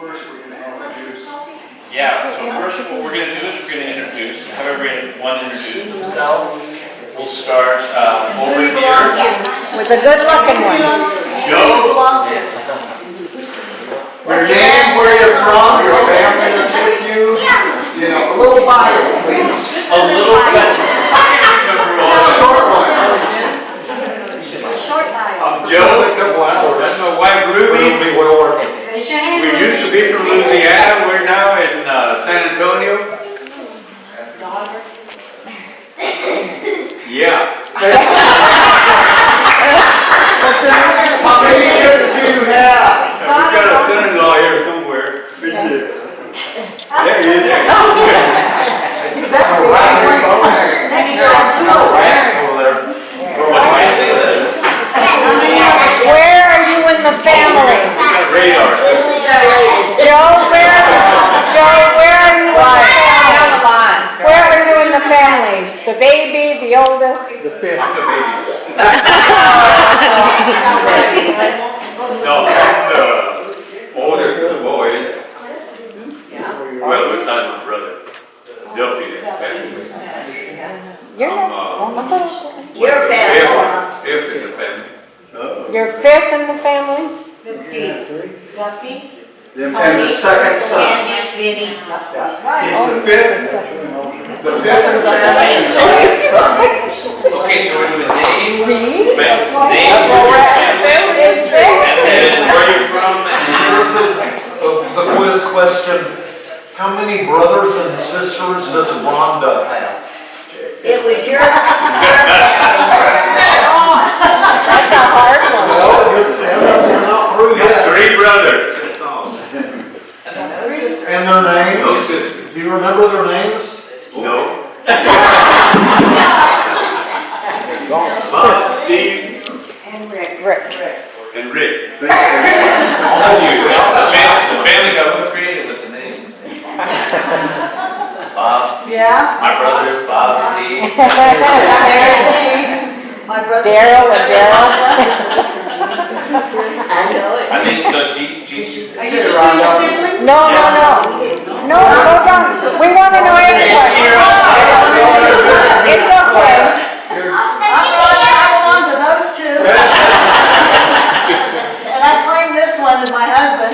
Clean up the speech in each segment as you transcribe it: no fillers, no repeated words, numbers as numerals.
first we're going to introduce. Yeah, so first what we're going to do is we're going to introduce, have everyone introduce themselves. We'll start over here. With a good-looking one. Joe. Your name, where you're from, your family that's with you. You know, a little bio, please. A little bit. A short one. I'm Joe. That's my wife Ruby. It'll be well worth it. We used to be from Louisiana. We're now in San Antonio. Yeah. How many kids do you have? We've got a son-in-law here somewhere. There he is. What do I say then? Where are you in the family? Radar. Joe, where are you in the family? Where are you in the family? The baby, the oldest? I'm the baby. No, I'm the oldest of the boys. Well, besides my brother. They'll be in the family. You're Fifth in the family. You're fifth in the family? Duffy, And the second son. and Vinny. He's the fifth. The fifth in the family and the second son. Okay, so we're doing names. See? Names. That's what we're at. Is And then where you're from. Here's the quiz question. How many brothers and sisters does Rhonda have? It was your That's a hard one. Well, we're not through yet. 3 brothers. That's all. And their No names? sisters. Do you remember their names? No. Bob, Steve, and Rick. and Rick. All of you. The family got one creative with the names. Bob, Yeah. my brothers, Bob, Steve. My brother. Daryl and Daryl. I know it. I think so. G. Are you just doing a sibling? No. No, don't. We want to know everybody. It's okay. I belong to those two. And I claim this one as my husband.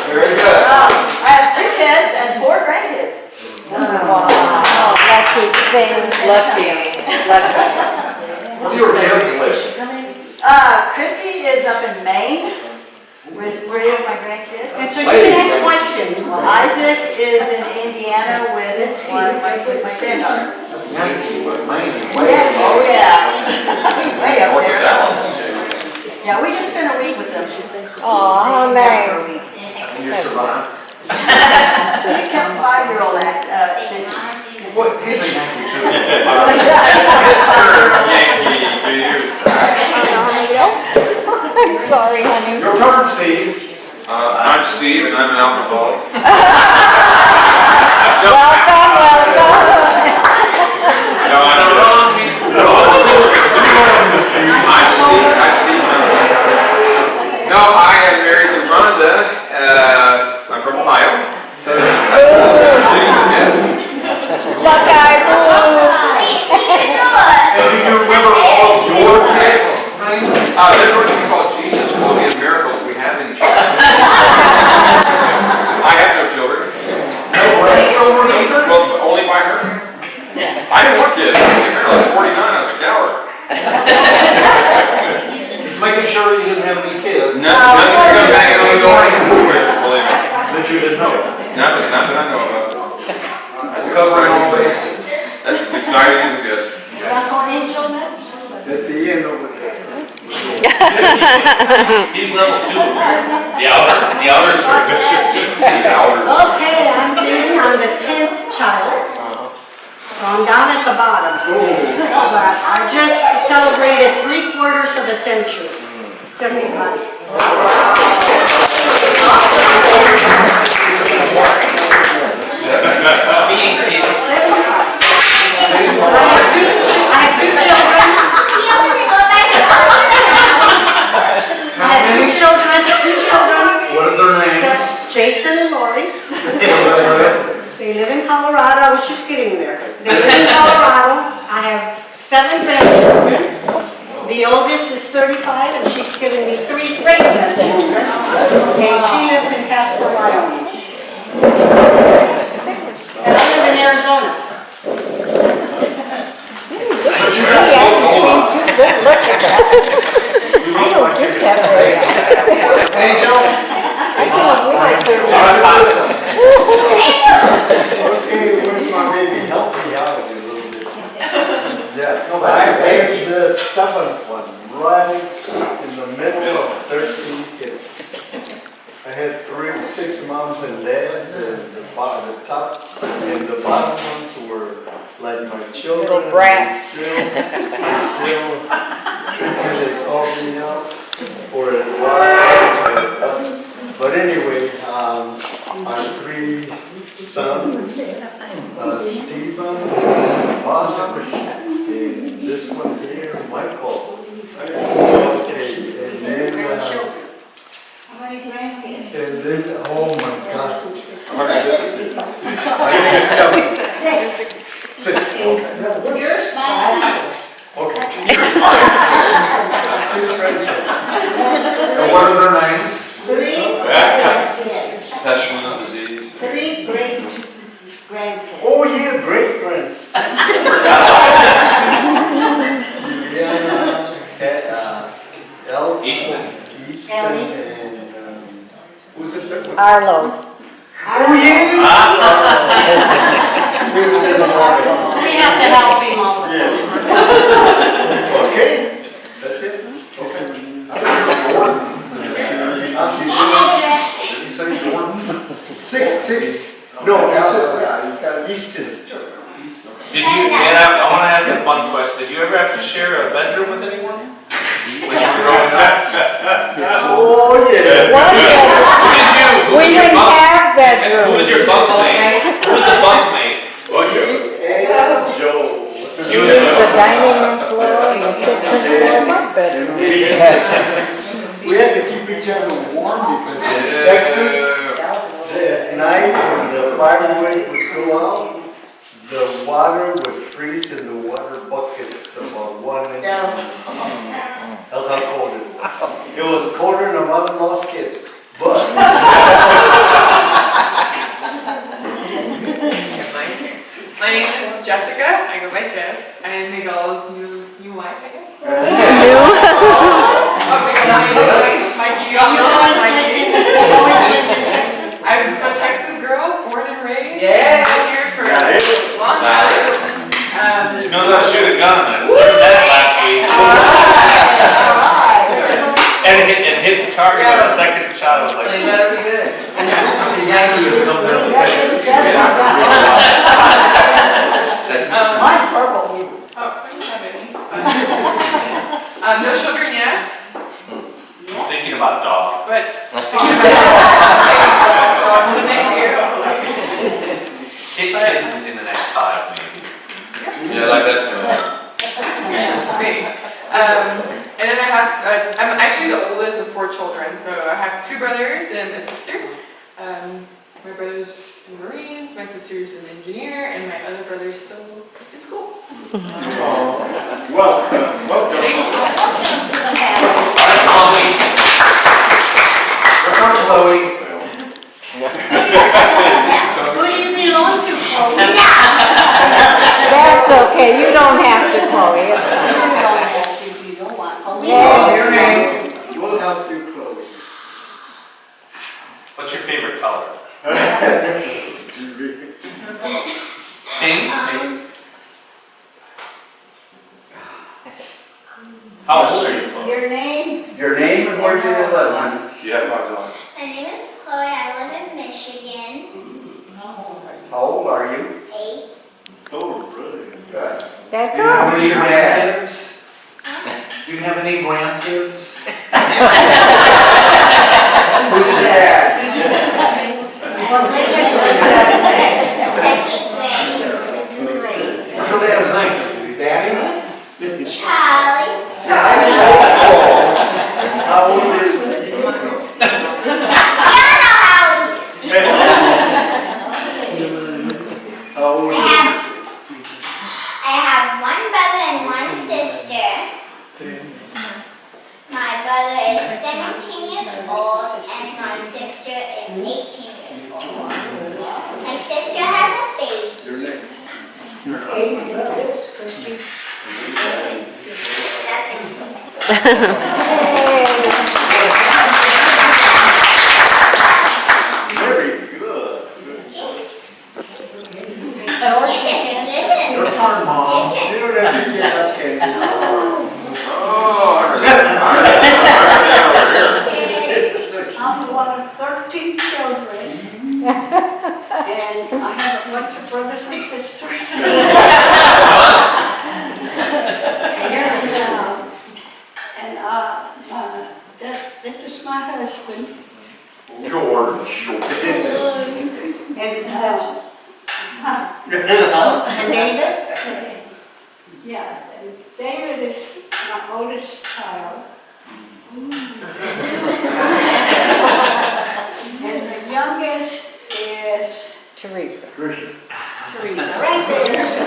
Very good. I have 2 kids and 4 grandkids. Wow. Lucky things. Where do your kids live? Chrissy is up in Maine with 3 of my grandkids. And so you can ask questions. Isaac is in Indiana with my granddaughter. Yankee, but Maine. Oh, yeah. Way up What's there. that? Yeah, we just spent a week with them. Aw, how nice. And you survived. So we kept 5-year-old busy. What? He's a Yankee too. I'm sorry, honey. Your turn, Steve. I'm Steve, and I'm an alcoholic. Welcome. No, I'm wrong. I'm Steve. No, I am married to Rhonda. I'm from Ohio. Buckeye Blue. And do you remember all of your kids' names? There's what we call Jesus, because it'll be a miracle if we have any children. I have no children. No grandchildren either? Well, only by her. I didn't want kids. I was 49, I was a coward. He's making sure you didn't have any kids. Nothing's going to bang on the door. Believe me. That you didn't know. Nothing I know about. That's Covering all exciting. bases. That's as exciting as it gets. Uncle Angel, no? At the end over there. He's level 2. The others are the others. Okay, I'm Jean, I'm the 10th child. So I'm down at the bottom. But I just celebrated 3/4 of a century. 75. I had 2 children. I had 2 children. Colorado, I was just getting there. They live in Colorado. I have 7 grandchildren. The oldest is 35 and she's given me 3 great grandchildren. And she lives in Casper, Wyoming. And I live in Arizona. I don't get that very often. Hey, Joe. Okay, where's my baby? Help me out a little bit. Yeah. No, I ate the 7th one, right in the middle of 13 kids. I had 6 moms and dads, and the top and the bottom ones were like my children. Little brats. They still call me out for a while. But anyway, our 3 sons, Stephen, Bob, and this one here, Michael. Okay, and then, How many grandkids? oh my God. I think 7. 6, okay. You're smiling. Okay. 6 grandchildren. And what are their names? 3 grandkids. Infectious disease. 3 great grandkids. Oh yeah, great friend. Easton. Easton and, who's the third one? Arlo. Oh yeah! He was in the morning. We have to help him all the time. Yeah. Okay, that's it. Okay. Did you say Jordan? 6. No, Easton. Did you, Dan, I want to ask a fun question. Did you ever have to share a bedroom with anyone? When you were growing up? Oh yeah. One bedroom. Who We did you? didn't have Who bedrooms. was your bunkmate? Who was the bunkmate? And Joe. You use the dining room floor and the kitchen floor, my bedroom. We had to keep each other warm because in Texas, at night when the firewood would go out, the water would freeze in the water buckets about 1 inch. That's how cold it was. It was colder than a mother-in-law's kiss, but. My name is Jessica. I go by Jess. I am Miguel's new wife, I guess. Oh, Miguel, Mikey, you all You know always Mikey. lived in Texas? I was a Texas girl, born and raised. Yeah. Been here for a long time. She knows how to shoot a gun. I learned that last week. And hit the target on the second shot. I was like, So you better be good. The Yankee was up there. Mine's purple. Oh, I don't have any. No children yet, thinking about a dog. but so the next year, Kids in the next 5, maybe. Yeah, like that's good. maybe. And then I have, I'm actually the oldest of 4 children, so I have 2 brothers and a sister. My brother's a Marines, my sister's an engineer, and my other brother's still in school. Welcome. Chloe. Who do you belong to, Chloe? That's okay, you don't have to, Chloe, it's fine. You don't have to, you don't want. Oh, Yes. We'll help you, Chloe. What's your favorite color? Pink? How old are you, Chloe? Your name? Your name and where do you live? You have $5. My name is Chloe. I live in Michigan. How old are you? 8. Oh, really? Good. That's Do you have all. any grandkids? Do you have any grandkids? Who's your dad? What's your dad's name? Daddy? Charlie. How old is he? You don't know how. 17 years old and my sister is 18 years old. My sister has a baby. Very good. Your turn, Mom. You don't have to get up, Kenny. I'm one of 13 children. And I have a bunch of brothers and sisters. This is my husband. George. And David? Yeah, and David is my oldest child. And the youngest is Teresa. Teresa, right there. Next.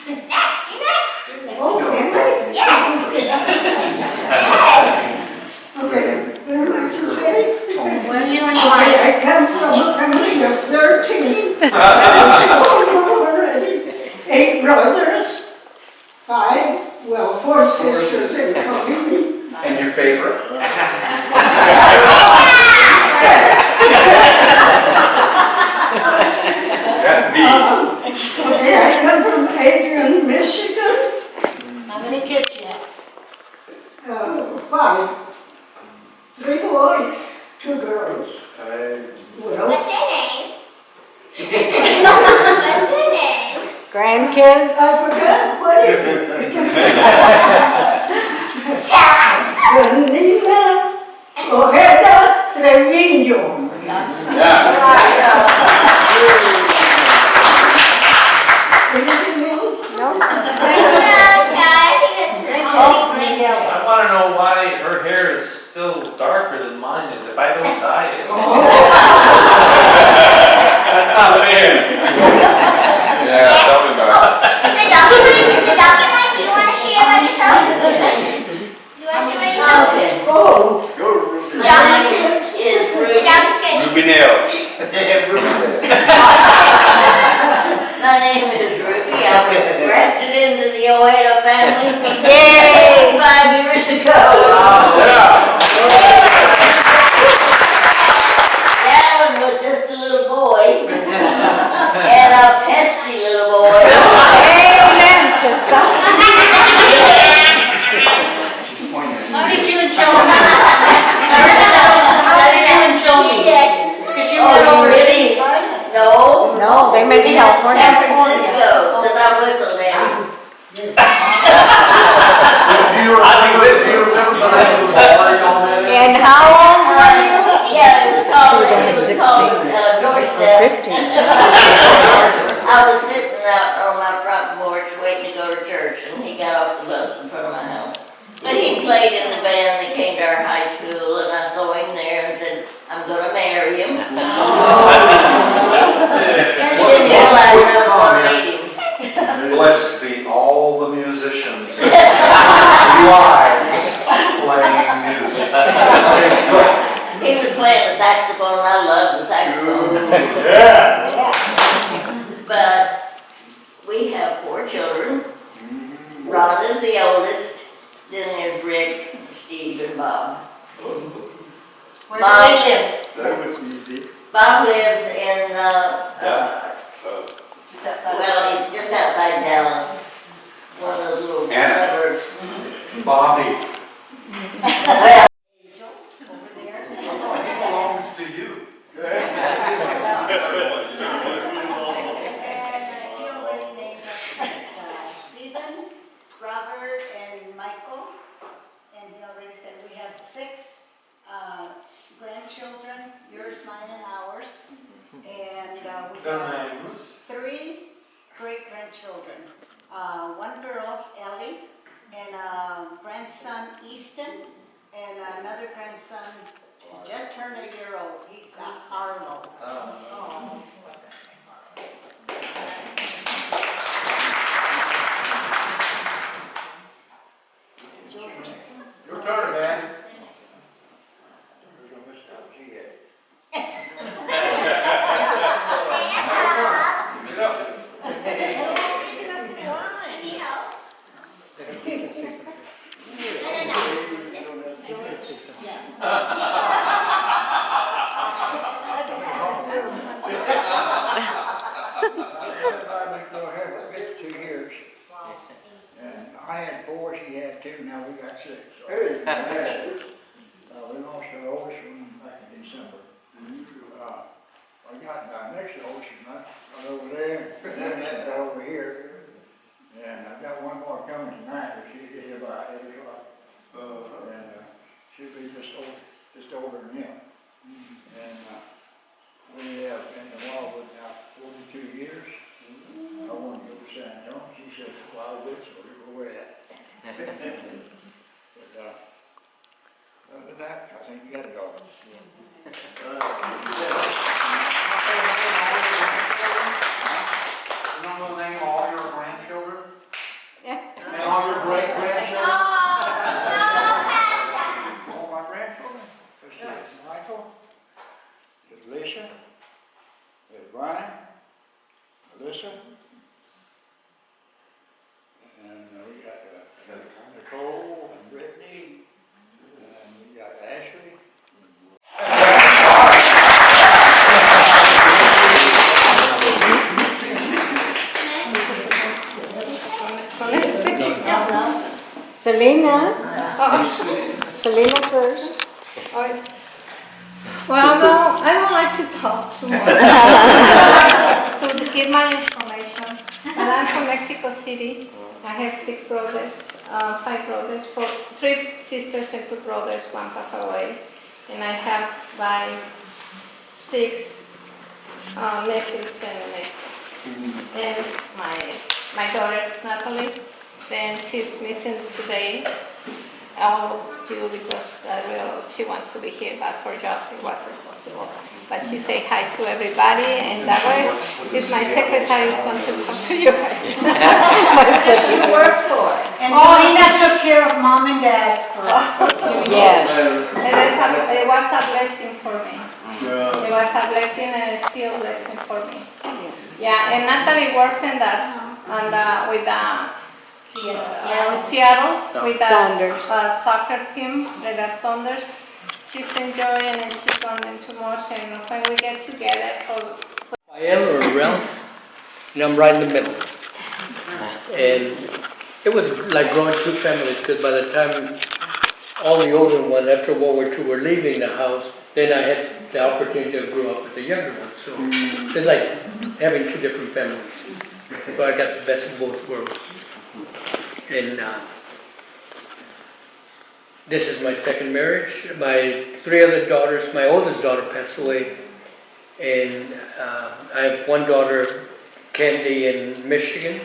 Next, you next. Oh, Henry? Yes. Okay. Well, you and I come from a family of 13. Already. 8 brothers, 4 sisters including me. And your favorite? That's me. Okay, I come from Adrian, Michigan. How many kids you have? 5. 3 boys, 2 girls. Well, What's their names? What's their names? Grandkids? I forgot, what is it? Tell us. Nina Ojeda Reunion. Anything else? No? No, I think that's pretty I want to know why her hair is still darker than mine is if I don't dye it. That's not fair. Yeah, tell me about The document, you want to share about yourself? You want to share about yourself? Oh, Document is The dog's good. Ruby nails. My name is Ruby. I was grafted into the Ojeda family. Yay! 5 years ago. Alan was just a little boy. And a pesky little boy. Amen, sister. How did you and Joe meet? How did you and Joe meet? Because you went overseas, right? No. No, they met in California. San Francisco, because I whistled at him. Do you remember the name of the bar y'all met at? And how old were you? Yeah, it was called Doorstep. 15. I was sitting out on my front porch waiting to go to church, and he got off the bus in front of my house. But he played in the band, he came to our high school, and I saw him there and said, I'm gonna marry him. And she realized I was gonna meet him. Blessed be all the musicians. Lives playing music. He was playing the saxophone, and I love the saxophone. Yeah. But we have 4 children. Ron is the oldest, then there's Rick, Steve, and Bob. where Bob, do they live? That was easy. Bob lives in, well, he's just outside Dallas, one of those little suburbs. Bobby. Well, He belongs to you. He already named us Stephen, Robert, and Michael. And he already said we have 6 grandchildren, yours, mine, and ours. And we Their have names. 3 great-grandchildren. 1 girl, Ellie, and a grandson, Easton, and another grandson is just turned 1 year old. He's Arlo. I had 4, she had 2, now we got 6. So. We lost our oldest one back in December. I got my next oldest one over there, and then over here. And I've got one more coming tonight, but she's here by 8 o'clock. And she'll be just older than him. And we have been involved with now 42 years. I want to go to San Antonio. She said, well, I would, so we'll go with that. But other than that, I think you got it all. You want to name all your grandchildren? Yeah. And all your great-grandchildren? Oh, All my grandchildren, there's Michael, there's Lisa, there's Brian, Melissa, and we got Nicole and Brittany, and we got Ashley. Selena. Selena first. Well, no, I don't like to talk too much. To give my information. And I'm from Mexico City. I have 6 brothers, 5 brothers, 3 sisters and 2 brothers. One passed away. And I have like 6 nephews and nieces. And my daughter Natalie, then she's missing today. All due because she wants to be here, but for job it wasn't possible. But she say hi to everybody, and that was is my secretary is going to come to you. She worked for it. And Selena took care of mom and dad for Yes. And it was a blessing for me. It was a blessing and it's still a blessing for me. Yeah, and Natalie works in with Seattle with the soccer team, with the Saunders. She's enjoying and she's learning too much. And when we get together, I am or Ralph, and I'm right in the middle. And it was like growing 2 families, because by the time all the older ones after World War II were leaving the house, then I had the opportunity to grow up with the younger ones. So it's like having 2 different families. So I got the best of both worlds. And this is my 2nd marriage. My 3 other daughters, my oldest daughter passed away. And I have 1 daughter, Candy, in Michigan.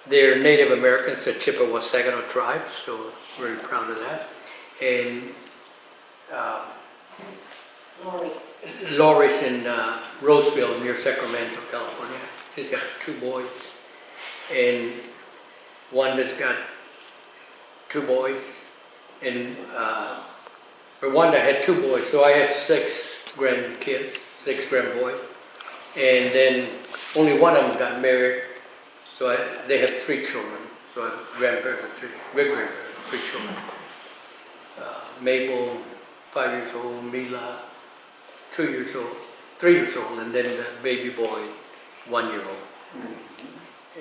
They're Native Americans, the Chippewa Saginaw tribe, so very proud of that. And Lori's in Roseville near Sacramento, California. She's got 2 boys. And Wanda's got 2 boys. And Wanda had 2 boys, so I have 6 grandkids, 6 grandboys. And then only one of them got married, so they have 3 children. So I have grandparents, 3 great-grandparents, 3 children. Mabel, 5 years old, Mila, 2 years old, 3 years old, and then the baby boy, 1 year old.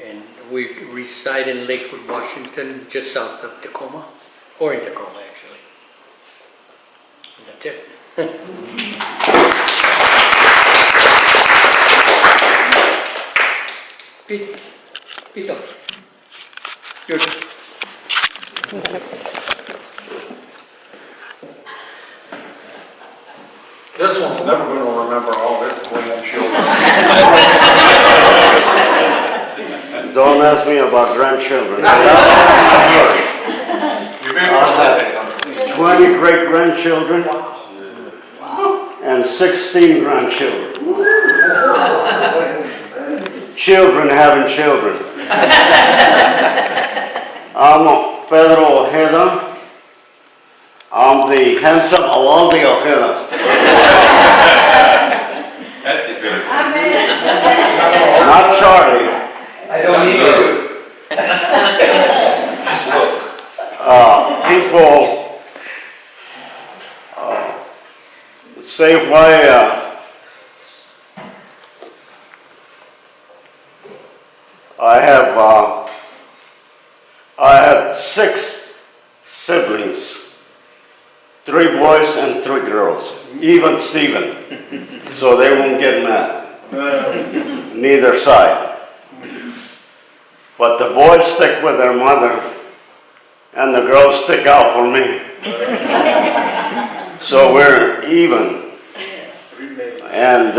And we reside in Lakewood, Washington, just south of Tacoma, or in Tacoma actually. And that's it. Pito, your This one's never going to remember all its grandchildren. Don't ask me about grandchildren. I have 20 great-grandchildren and 16 grandchildren. Children having children. I'm Pedro Ojeda. I'm the handsome Alaldi Ojeda. That's the best. Not Charlie. I don't need to. People say why I I had 6 siblings, 3 boys and 3 girls, even Stephen, so they won't get mad, neither side. But the boys stick with their mother, and the girls stick out for me. So we're even. And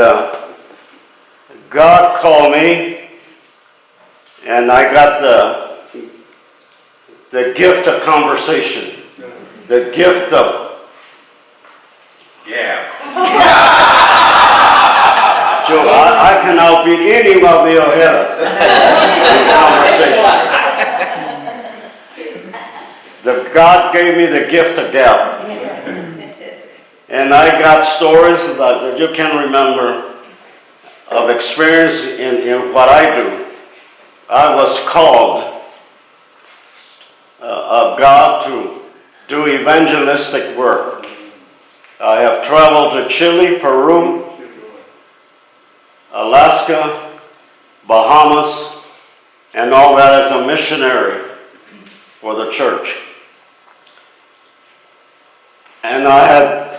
God called me, and I got the gift of conversation, the gift of so I can outbeat any of the Ojeda in conversation. God gave me the gift of gab. And I got stories that you can remember of experience in what I do. I was called of God to do evangelistic work. I have traveled to Chile, Peru, Alaska, Bahamas, and all that as a missionary for the church. And I had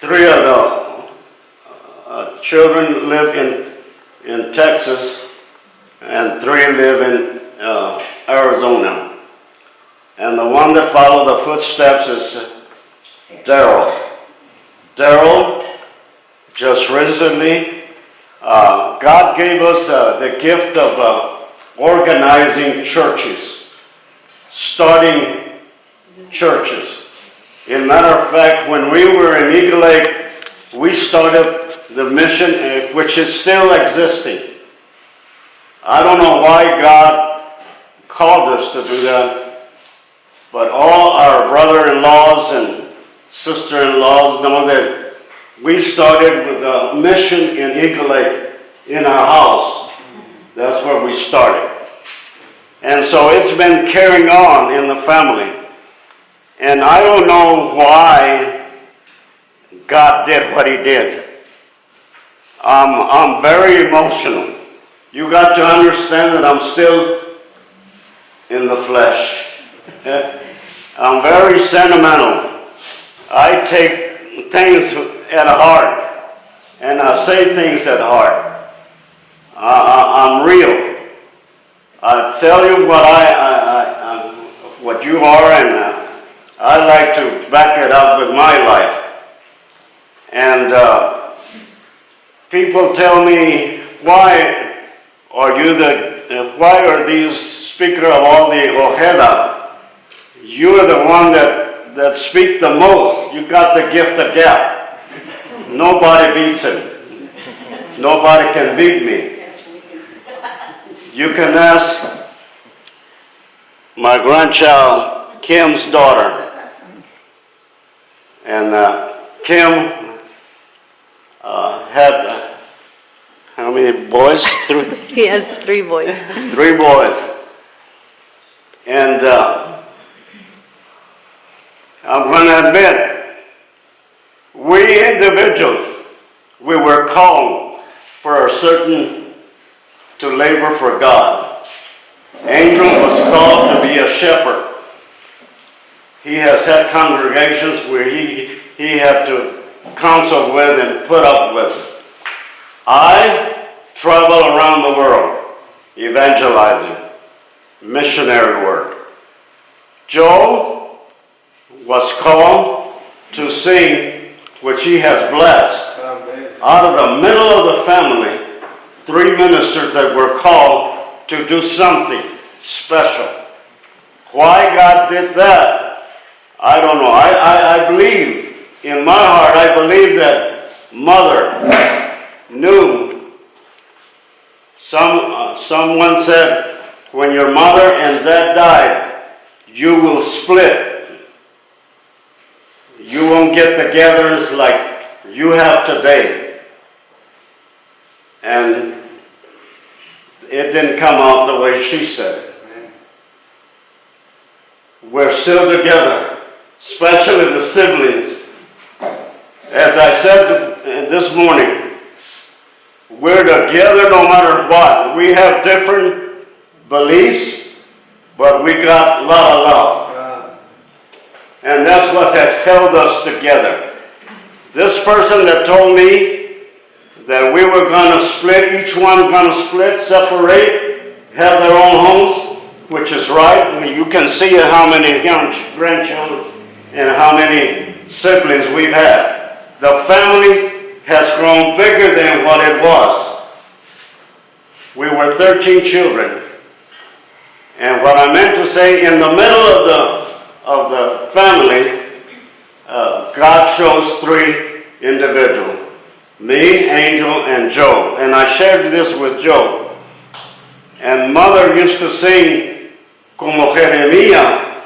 3 of the children live in Texas, and 3 live in Arizona. And the one that followed the footsteps is Daryl. Daryl, just recently, God gave us the gift of organizing churches, starting churches. As a matter of fact, when we were in Eagle Lake, we started the mission, which is still existing. I don't know why God called us to do that, but all our brother-in-laws and sister-in-laws know that we started with a mission in Eagle Lake, in our house. That's where we started. And so it's been carrying on in the family. And I don't know why God did what he did. I'm very emotional. You got to understand that I'm still in the flesh. I'm very sentimental. I take things at heart, and I say things at heart. I'm real. I tell you what you are, and I like to back it up with my life. And people tell me, why are these speaker of all the Ojeda? You're the one that speak the most. You got the gift of gab. Nobody beats him. Nobody can beat me. You can ask my grandchild, Kim's daughter. And Kim had how many boys? 3? He has 3 boys. 3 boys. And I'm going to admit, we individuals, we were called for a certain, to labor for God. Angel was called to be a shepherd. He has had congregations where he had to counsel with and put up with. I travel around the world evangelizing, missionary work. Joe was called to sing, which he has blessed. Out of the middle of the family, 3 ministers that were called to do something special. Why God did that, I don't know. I believe, in my heart, I believe that Mother knew. Someone said, when your mother and dad died, you will split. You won't get togethers like you have today. And it didn't come out the way she said it. We're still together, especially the siblings. As I said this morning, We're together no matter what. We have different beliefs, but we got a lot of love. And that's what has held us together. This person that told me that we were going to split, each one going to split, separate, have their own homes, which is right. I mean, you can see how many grandchildren and how many siblings we've had. The family has grown bigger than what it was. We were 13 children. And what I meant to say, in the middle of the family, God chose 3 individuals. Me, Angel, and Joe. And I shared this with Joe. And Mother used to sing, como Jeremías,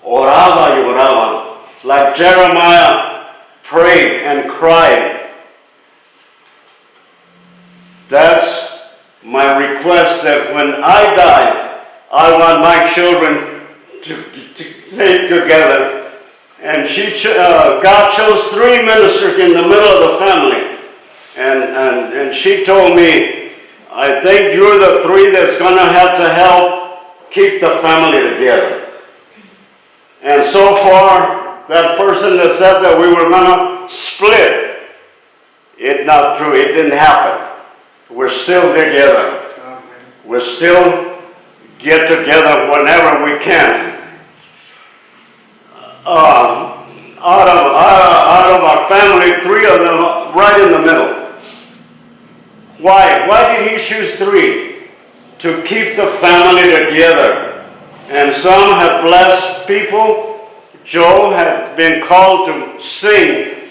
oraba y oraba. Like Jeremiah prayed and cried. That's my request, that when I die, I want my children to stay together. And God chose 3 ministers in the middle of the family. And she told me, I think you're the 3 that's going to help keep the family together. And so far, that person that said that we were going to split, it's not true. It didn't happen. We're still together. We still get together whenever we can. Out of our family, 3 of them right in the middle. Why? Why did he choose 3? To keep the family together. And some have blessed people. Joe had been called to sing.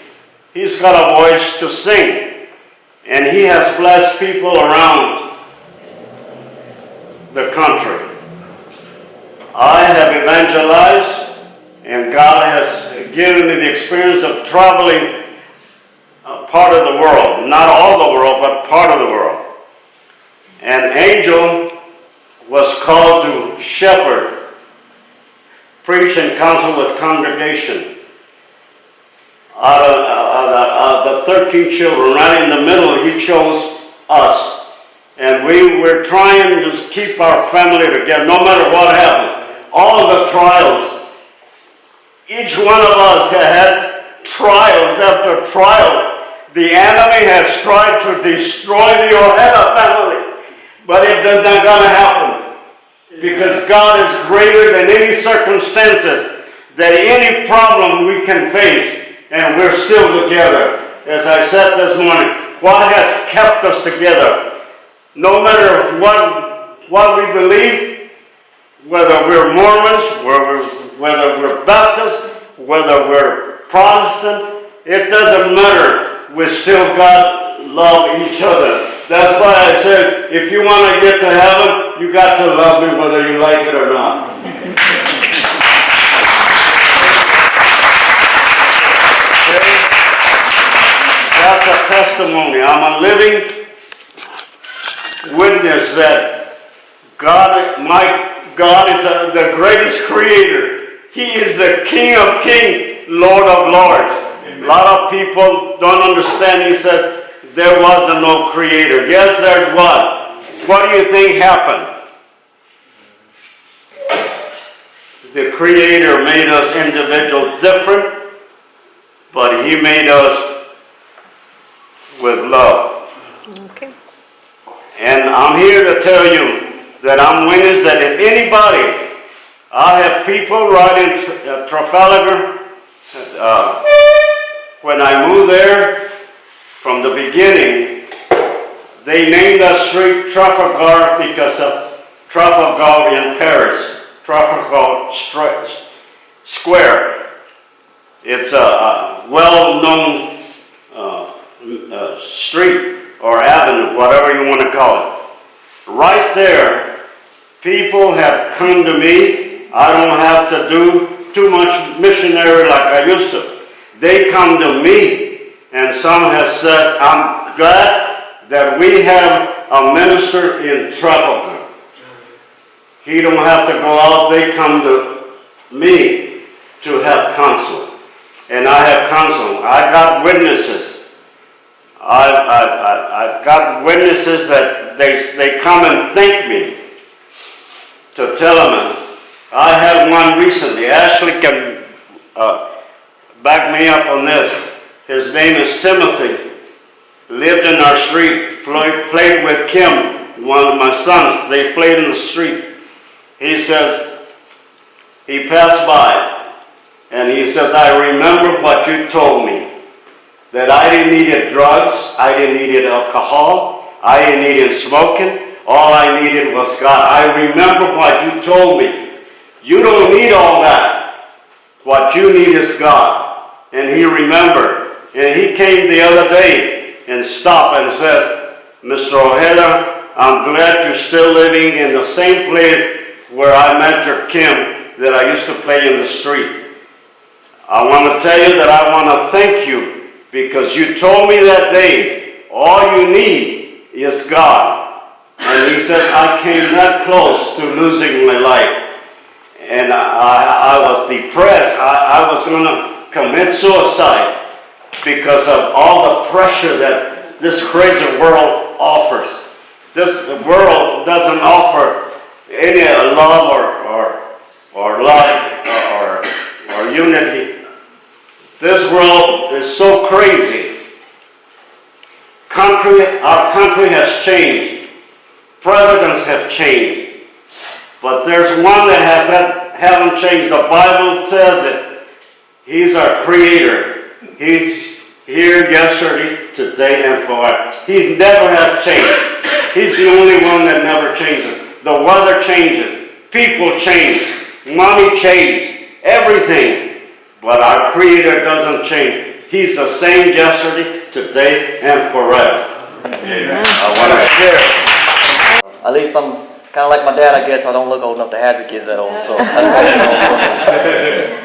He's got a voice to sing. And he has blessed people around the country. I have evangelized, and God has given me the experience of traveling part of the world. Not all the world, but part of the world. And Angel was called to shepherd, preach and counsel with congregation. Out of the 13 children, right in the middle, he chose us. And we were trying to keep our family together, no matter what happened. All of the trials, each one of us had trials after trial. The enemy has tried to destroy the Ojeda family, but it does not gonna happen. Because God is greater than any circumstances, that any problem we can face, and we're still together. As I said this morning, what has kept us together? No matter what we believe, whether we're Mormons, whether we're Baptists, whether we're Protestant, it doesn't matter. We still got love each other. That's why I said, if you want to get to heaven, you got to love me whether you like it or not. That's a testimony. I'm a living witness that my God is the greatest creator. He is the King of kings, Lord of lords. A lot of people don't understand. He says, there was no creator. Yes, there was. What do you think happened? The creator made us individuals different, but he made us with love. Okay. And I'm here to tell you that I'm witness that if anybody, I have people right in Trafalgar. When I moved there, from the beginning, they named the street Trafalgar because of Trafalgar in Paris, Trafalgar Square. It's a well-known street or avenue, whatever you want to call it. Right there, people have come to me. I don't have to do too much missionary like I used to. They come to me, and some have said, I'm glad that we have a minister in Trafalgar. He don't have to go out. They come to me to have counsel. And I have counsel. I got witnesses. I've got witnesses that they come and thank me to tell them. I had one recently. Ashley can back me up on this. His name is Timothy. Lived in our street. Played with Kim, one of my sons. They played in the street. He says, he passed by and he says, I remember what you told me. That I didn't need drugs, I didn't need alcohol, I didn't need smoking, all I needed was God. I remember what you told me. You don't need all that. What you need is God. And he remembered. And he came the other day and stopped and said, Mr. Ojeda, I'm glad you're still living in the same place where I met your Kim that I used to play in the street. I want to tell you that I want to thank you because you told me that day, all you need is God. And he says, I came that close to losing my life. And I was depressed. I was going to commit suicide because of all the pressure that this crazy world offers. This world doesn't offer any love or life or unity. This world is so crazy. Our country has changed. Presidents have changed. But there's one that haven't changed. The Bible says it. He's our creator. He's here yesterday, today, and forever. He never has changed. He's the only one that never changes. The weather changes. People change. Money changes. Everything. But our Creator doesn't change. He's the same yesterday, today, and forever. Amen. I want to share. At least I'm kind of like my dad, I guess. I don't look old enough to have the kids that old. So that's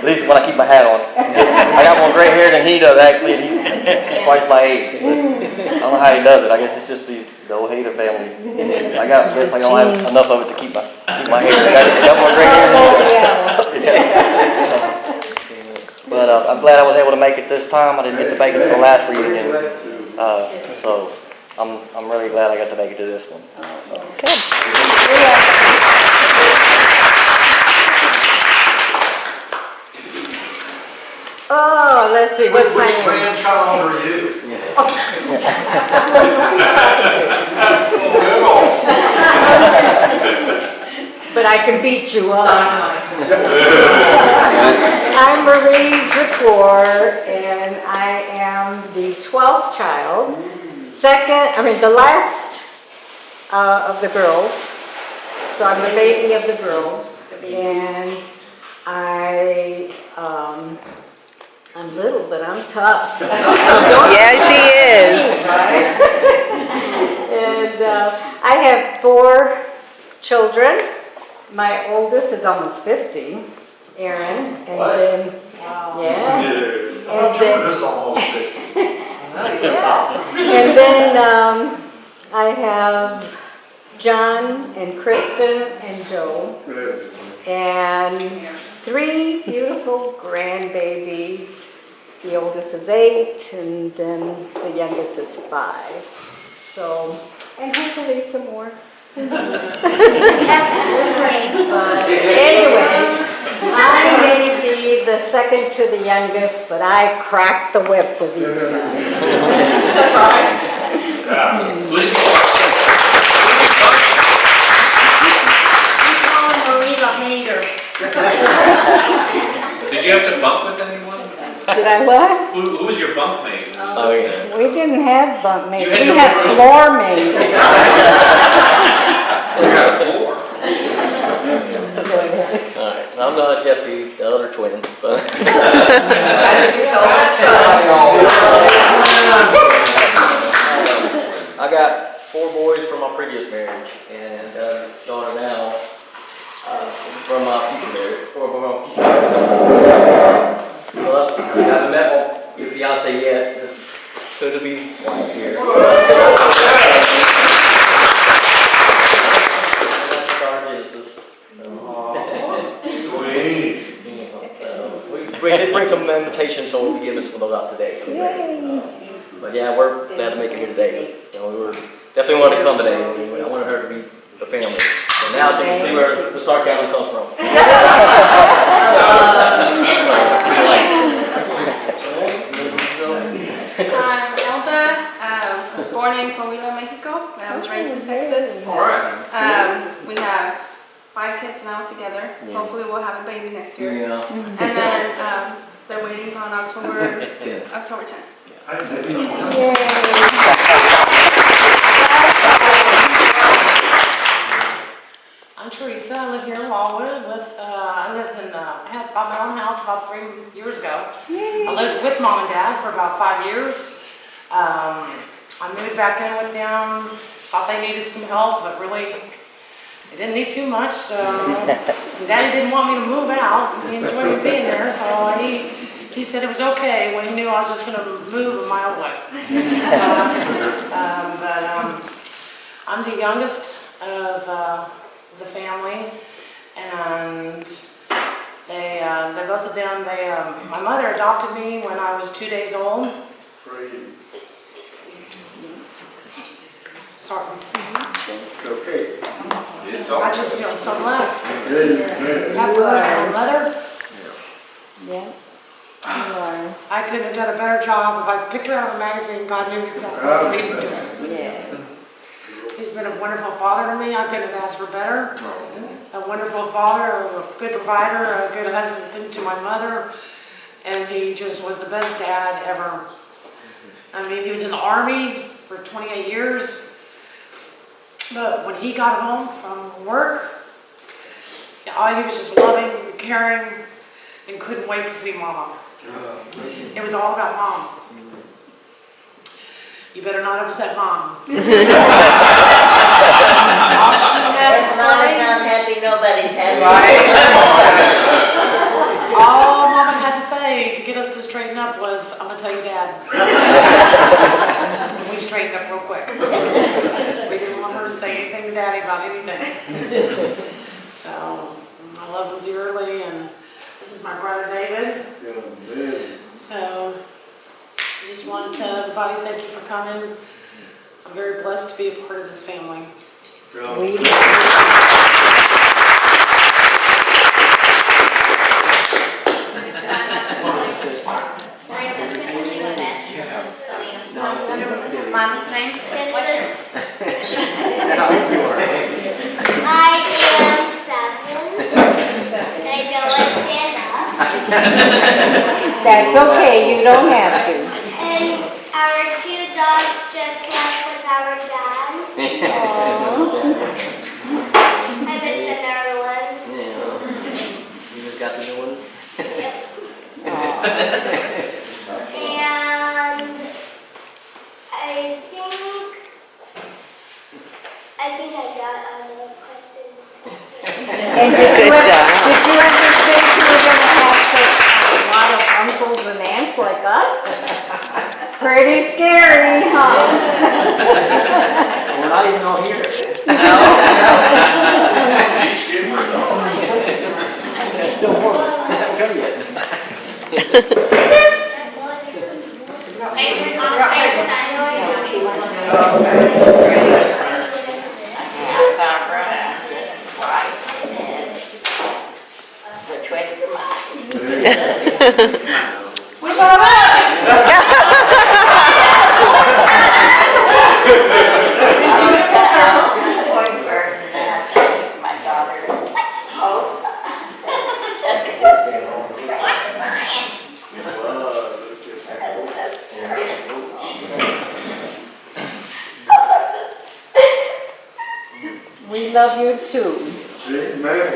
at least when I keep my hat on. I got more gray hair than he does, actually. And he's twice my age. But I don't know how he does it. I guess it's just the Ojeda family. I guess I don't have enough of it to keep my hair. I got more gray hair than he does. But I'm glad I was able to make it this time. I didn't get to make it to the last reunion. So I'm really glad I got to make it to this one. Good. Oh, let's see, what's my Which name? grandchild are you? But I can beat you up. I'm Marie Zakor, and I am the 12th child, the last of the girls. So I'm the baby of the girls, and I'm little, but I'm tough. Yeah, she is. And I have 4 children. My oldest is almost 50, Aaron, and then, yeah. And then, It's almost 50. and then I have John and Kristen and Joe, and 3 beautiful grandbabies. The oldest is 8, and then the youngest is 5. So, and hopefully some more. But anyway, I may be the second to the youngest, but I cracked the whip with these guys. Who did you call? Marie the hater. Did you have to bunk with anyone? Did I what? Who was your bunk mate? Oh, yeah. We didn't have bunk mates, You had we your had own room. floor mates. You got a floor. Alright, so I'm not Jesse, the other twin. So. I got 4 boys from my previous marriage, and a daughter now from my future marriage. 4 from my future marriage. Well, I haven't met my fiance yet. This soon to be wife here. We did bring some invitations, so we'll be giving some of those out today. Yay. But yeah, we're glad to make it here today. You know, we were definitely wanted to come today. I wanted her to be a family. And now she can see where the sarcasm comes from. I'm Elda. I was born in Coahuila, Mexico. I was raised in Texas. All right. We have 5 kids now together. Yeah. Hopefully we'll have a baby next year. Yeah. And then they're waiting on October 10th. I'm Teresa. I live here in Wildwood. I had bought my own house about 3 years ago. I lived with mom and dad for about 5 years. I moved back in with them. Thought they needed some help, but really they didn't need too much. So and Daddy didn't want me to move out. He enjoyed me being there, so he said it was okay when he knew I was just going to move a mile away. I'm the youngest of the family, and they both of them, my mother adopted me when I was 2 days old. Sorry. It's okay. I just feel so blessed. Amen. Have my mother. Yeah. You are. I couldn't have done a better job. If I picked her out of a magazine, God knew exactly what I needed to do. Yeah. He's been a wonderful father to me. I couldn't have asked for better. A wonderful father, a good provider, a good husband to my mother, and he just was the best dad ever. I mean, he was in the Army for 28 years, but when he got home from work, he was just loving, caring, and couldn't wait to see Mama. It was all about Mom. You better not upset Mom. If Mama's not happy, nobody's happy. All Mama had to say to get us to straighten up was, I'm gonna tell you, Dad. And we straightened up real quick. We didn't want her to say anything to Daddy about anything. So, I love him dearly, and this is my brother David. So, I just want to tell everybody thank you for coming. I'm very blessed to be a part of this family. We Mom's name? Genesis. I am 7. And I don't want to stand up. That's okay, you don't have to. And our 2 dogs just left with our dad. I missed another one. Yeah. You just got the new one? And I think I got all the questions answered. And did you ever think you were going to have such a lot of uncles and aunts like us? Pretty scary, huh? We're not even all here. There's still more of us. They haven't come yet. The twins are mine. We got My daughter. Oh. That's good. We love you too. Amen.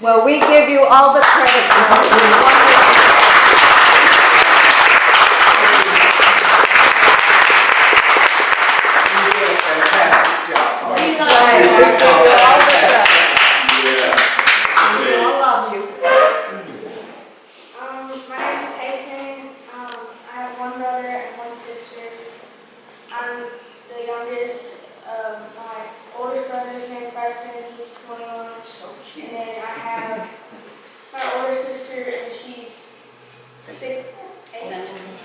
Well, we give you all the credit.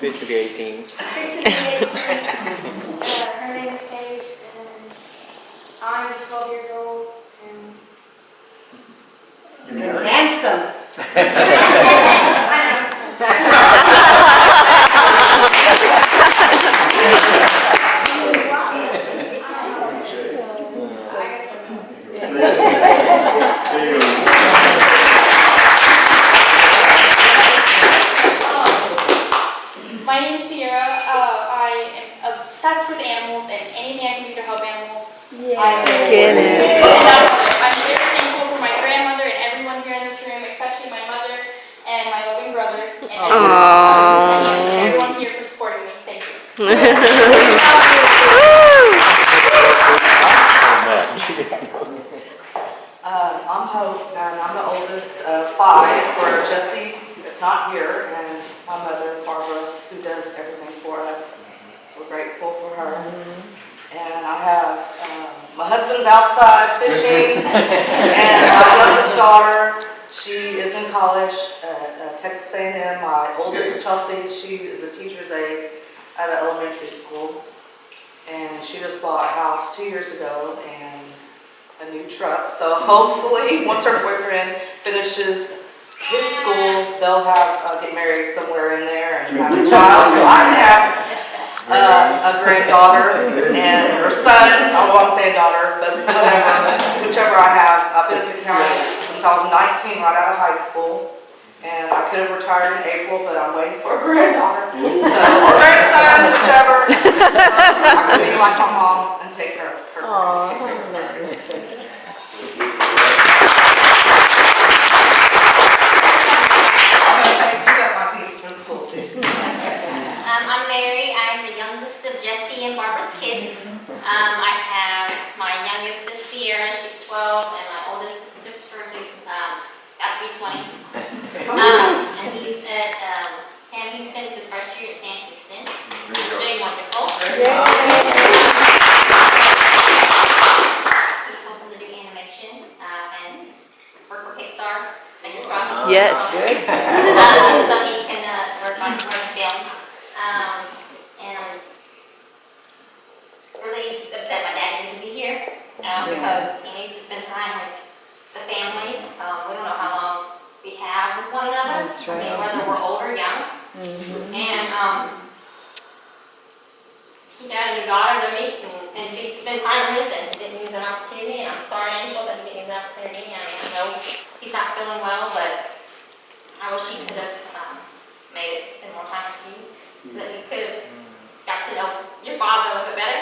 Fits to be 18. Her name is Paige, and I'm 12 years old, and Handsome. My name is Sierra. I am obsessed with animals and anything I can do to help animals. Get it. And I'm very thankful for my grandmother and everyone here in this room, especially my mother and my loving brother. And everyone here for supporting me. Thank you. I'm Hope, and I'm the oldest of 5 for Jesse, that's not here, and my mother, Barbara, who does everything for us. We're grateful for her. And I have, my husband's outside fishing, and my youngest daughter, she is in college at Texas A&M. My oldest, Chelsea, she is a teacher's aide at an elementary school. And she just bought a house 2 years ago, and a new truck. So hopefully, once her boyfriend finishes his school, they'll have get married somewhere in there and have a child. So I have a granddaughter and her son. I don't want to say a daughter, but whichever I have. I've been at the county since I was 19, right out of high school. And I could have retired in April, but I'm waiting for a granddaughter. So, or grandson, whichever. I can be like my mom and take care of her. I'm Mary. I'm the youngest of Jesse and Barbara's kids. I have my youngest is Sierra, she's 12, and my oldest is Christopher, he's about to be 20. And he's at Sam Houston, it's his first year at Sam Houston. He's doing wonderful. He's hoping to do animation and work for Pixar. Fingers crossed. Yes. So he can work on film. And I'm really upset my dad needs to be here because he needs to spend time with the family. We don't know how long we have with one another. That's right. I mean, whether we're old or young. And he got a new daughter to meet and spend time with, and he didn't use an opportunity. And I'm sorry, Angel, that he didn't use an opportunity. I mean, I know he's not feeling well, but I wish he could have made it spend more time with you, so that you could have got to know your father a little bit better.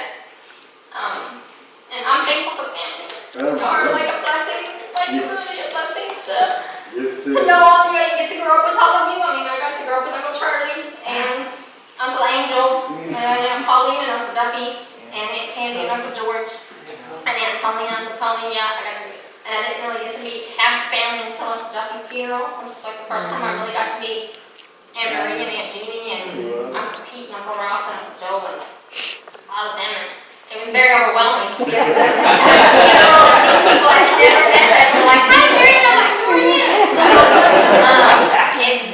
And I'm thankful for family. You are like a blessing, like really a blessing to know all of you and get to grow up with all of you. I mean, I got to grow up with Uncle Charlie and Uncle Angel, and Aunt Pauline and Uncle Duffy, and Aunt Candy and Uncle George, and Aunt Tony and Uncle Tony. Yeah, I got to, and I didn't really get to meet half the family until Uncle Duffy's funeral, which was like the first time I really got to meet Aunt Marie and Aunt Jeannie and Uncle Pete and Uncle Ralph and Uncle Joe and all of them. And it was very overwhelming to be able to, you know, these people I had never met that were like, hi, here you are, so are you?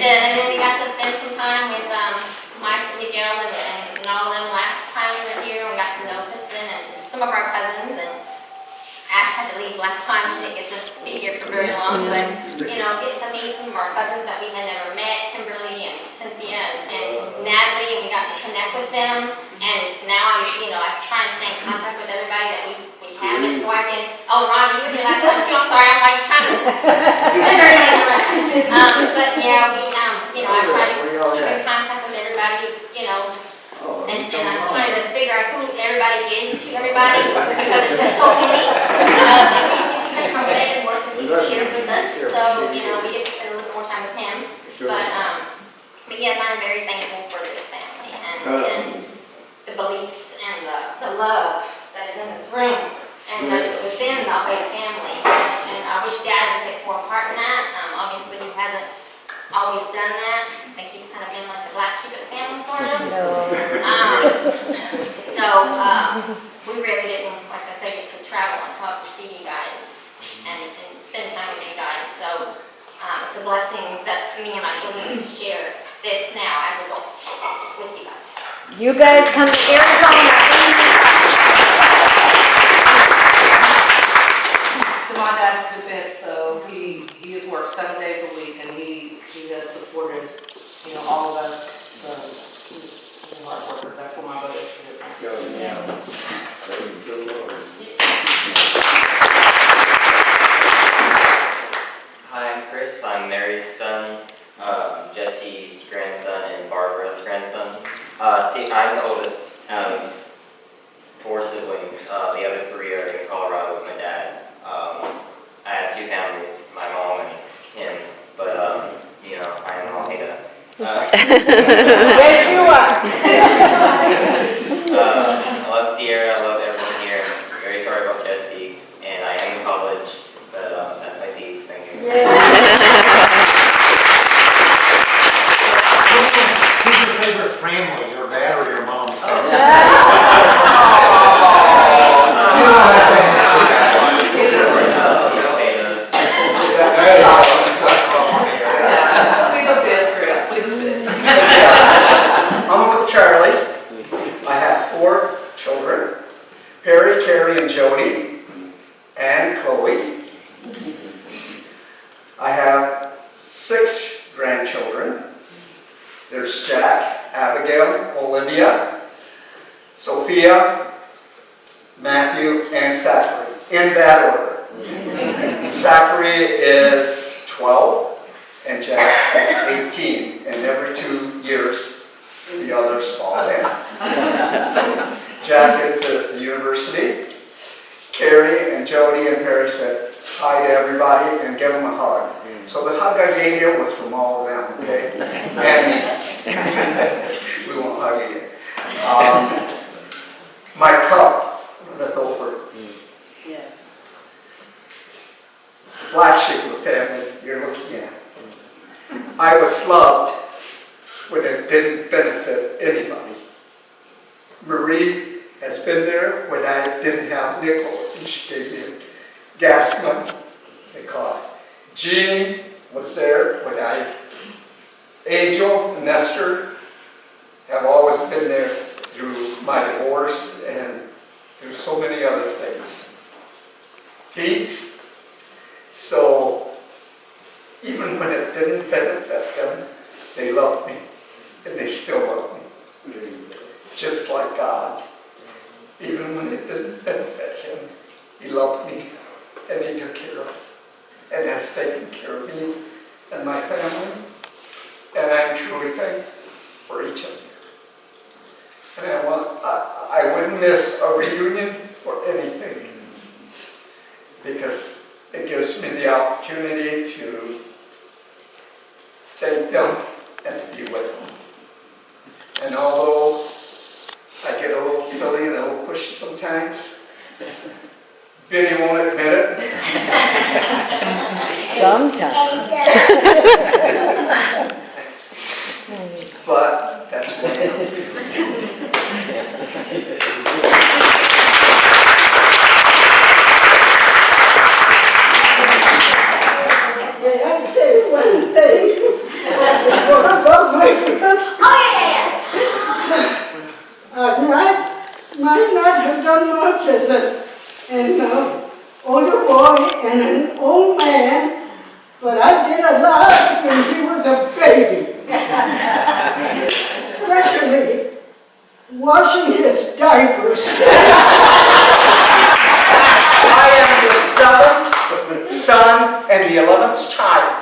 And then we got to spend some time with Mike and Miguel and all of them last time we were here. We got to know Kristen and some of our cousins, and Ash had to leave last time. She didn't get to be here for very long, but, you know, get to meet some of our cousins that we had never met, Kimberly and Cynthia and Natalie, and we got to connect with them. And now, you know, I try and stay in contact with everybody that we haven't, so I can, oh, Roger, you were here last time too, I'm sorry, I'm like trying to, but yeah, we, you know, I try to keep in contact with everybody, you know, and I'm trying to figure out who everybody is to everybody, because it's so many, and we get to spend time with Ed and work as he's here with us, so, you know, we get to spend a little more time with him, but yes, I'm very thankful for this family, and the beliefs and the love that is in this room, and that is within the Ojeda family. And I wish Dad would take more part in that. Obviously, he hasn't always done that. I think he's kind of been like the black sheep of the family, sort of. We really didn't, like I say, get to travel and talk to see you guys and spend time with you guys. So it's a blessing that me and my children get to share this now as adults with you guys. You guys come to Arizona anytime. To my dad's defense, though, he has worked 7 days a week and he has supported, all of us. So he's a hard worker. That's what my vote is for him. Hi, I'm Chris. I'm Mary's son, Jesse's grandson, and Barbara's grandson. I'm the oldest out of 4 siblings. The other 3 are in Colorado with my dad. I have 2 families, my mom and him, but, I am Ojeda. Yes, you are. I love Sierra, I love everyone here. I'm very sorry about Jesse, and I am in college, but that's my piece. Thank you. Who's your favorite family, your dad or your mom's family? You don't have to answer that. I'm Uncle Charlie. I have 4 children, Perry, Carrie, and Jody, and Chloe. I have 6 grandchildren. There's Jack, Abigail, Olivia, Sophia, Matthew, and Zachary, in that order. Zachary is 12, and Jack is 18, and every 2 years, the others fall in. Jack is at the university. Carrie and Jody and Perry said hi to everybody and give them a hug. So the hug I gave you was from all of them, okay? And me. We won't hug you. My cup, that's over. Black sheep of the family you're looking at. I was loved when it didn't benefit anybody. Marie has been there when I didn't have a nickel, and she gave me a gas money, they call it. Jeannie was there when Angel and Nestor have always been there through my divorce and through so many other things. Pete, so even when it didn't benefit them, they loved me, and they still love me. Just like God. Even when it didn't benefit him, he loved me, and he took care of me, and has taken care of me and my family, and I'm truly thankful for each of you. And I wouldn't miss a reunion for anything, because it gives me the opportunity to thank them and to be with them. And although I get a little silly and a little pushy sometimes, Benny won't admit it. Sometimes. But that's what I am. May I say one thing? I might not have done much as an older boy and an old man, but I did a lot when he was a baby. Especially washing his diapers. I am the 7th son and the 11th child.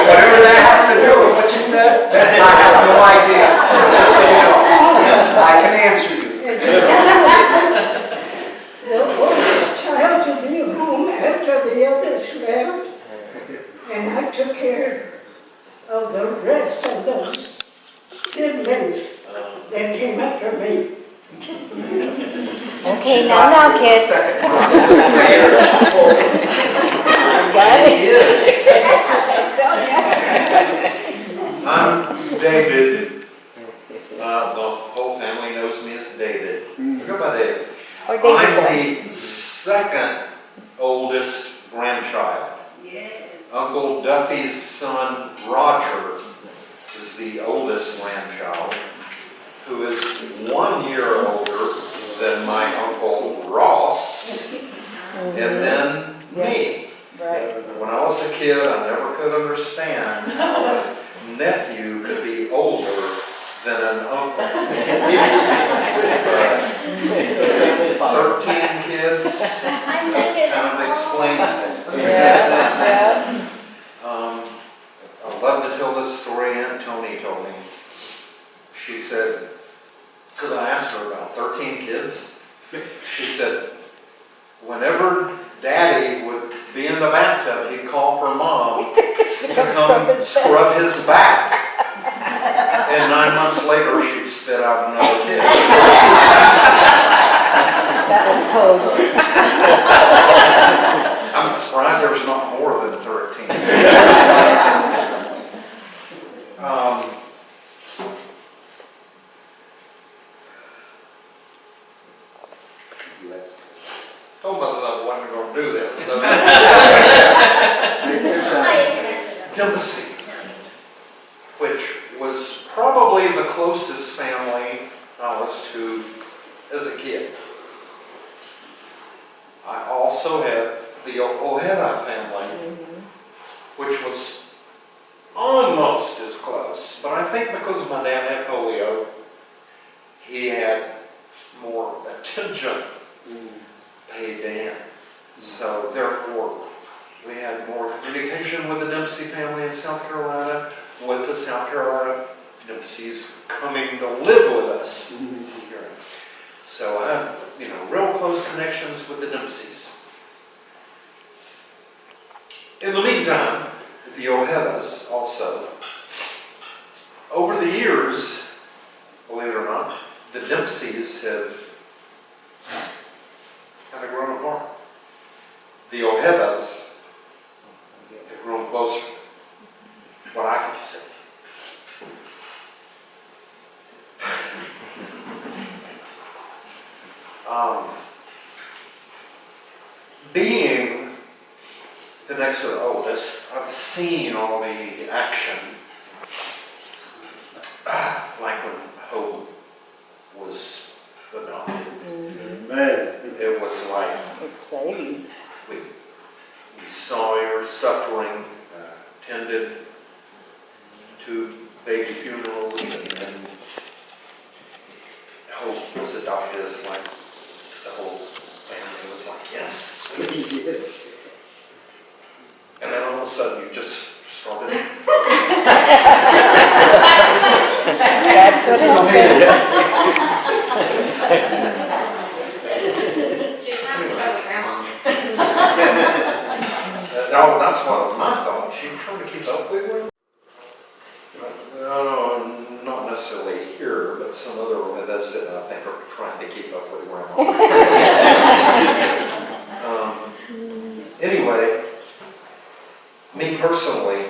Whatever that has to do with what you said, I have no idea. Just so you know, I can answer you. The oldest child to be home after the others left, and I took care of the rest of those siblings that came after me. Okay, now, kids. I'm David. The whole family knows me as David. I go by David. Or David. I'm the 2nd oldest grandchild. Uncle Duffy's son, Roger, is the oldest grandchild, who is 1 year older than my Uncle Ross, and then me. Right. When I was a kid, I never could understand how a nephew could be older than an uncle. 13 kids kind of explains it. Yeah. I love to tell this story. Aunt Tony told me. She said, because I asked her about 13 kids, she said, whenever Daddy would be in the bathtub, he'd call for Mom to come scrub his back. And 9 months later, she'd spit out another kid. That was cold. I'm surprised there's not more than 13. Told myself I wasn't going to do this. So. Dempsey, which was probably the closest family I was to as a kid. I also had the Ojeda family, which was almost as close, but I think because my dad had polio, he had more attention paid to him. So therefore, we had more communication with the Dempsey family in South Carolina, with the South Carolina Dempseys coming to live with us here. So I have, real close connections with the Dempseys. In the meantime, the Ojedas also, over the years, believe it or not, the Dempseys have kind of grown apart. The Ojedas have grown closer, what I can see. Being the next to the oldest, I've seen all the action, like when Hope was adopted. It was like Exciting. we saw her suffering, attended 2 baby funerals, and then Hope was adopted as like the whole family was like, yes. Yes. And then all of a sudden you just started. That's what happens. No, that's what my thought. She was trying to keep up with her. No, not necessarily here, but some other with us that I think are trying to keep up with grandma. Anyway, me personally,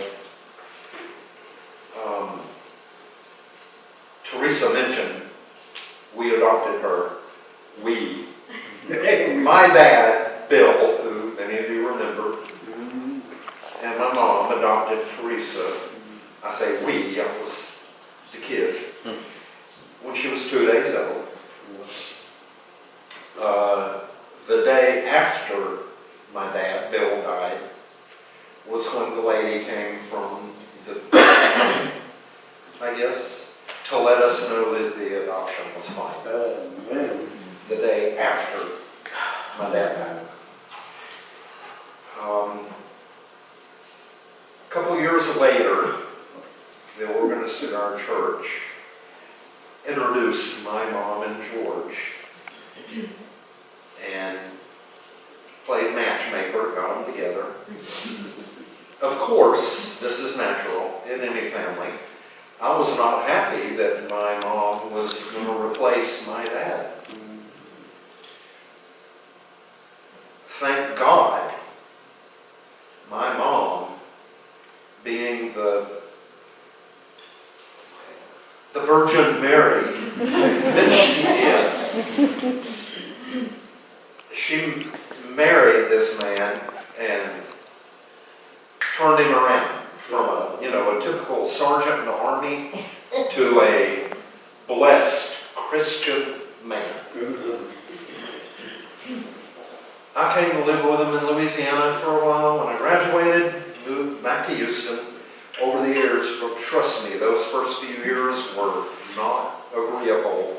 Teresa mentioned we adopted her. We. My dad, Bill, who many of you remember, and my mom adopted Teresa. I say we, I was the kid. When she was 2 days old. The day after my dad, Bill, died, was when the lady came from the I guess, to let us know that the adoption was fine. The day after my dad died. A couple of years later, the organist in our church introduced my mom and George and played matchmaker, got them together. Of course, this is natural in any family. I was not happy that my mom was going to replace my dad. Thank God, my mom, being the Virgin Mary that she is, she married this man and turned him around from a typical sergeant in the Army to a blessed Christian man. I came to live with him in Louisiana for a while. When I graduated, moved back to Houston. Over the years, trust me, those first few years were not agreeable.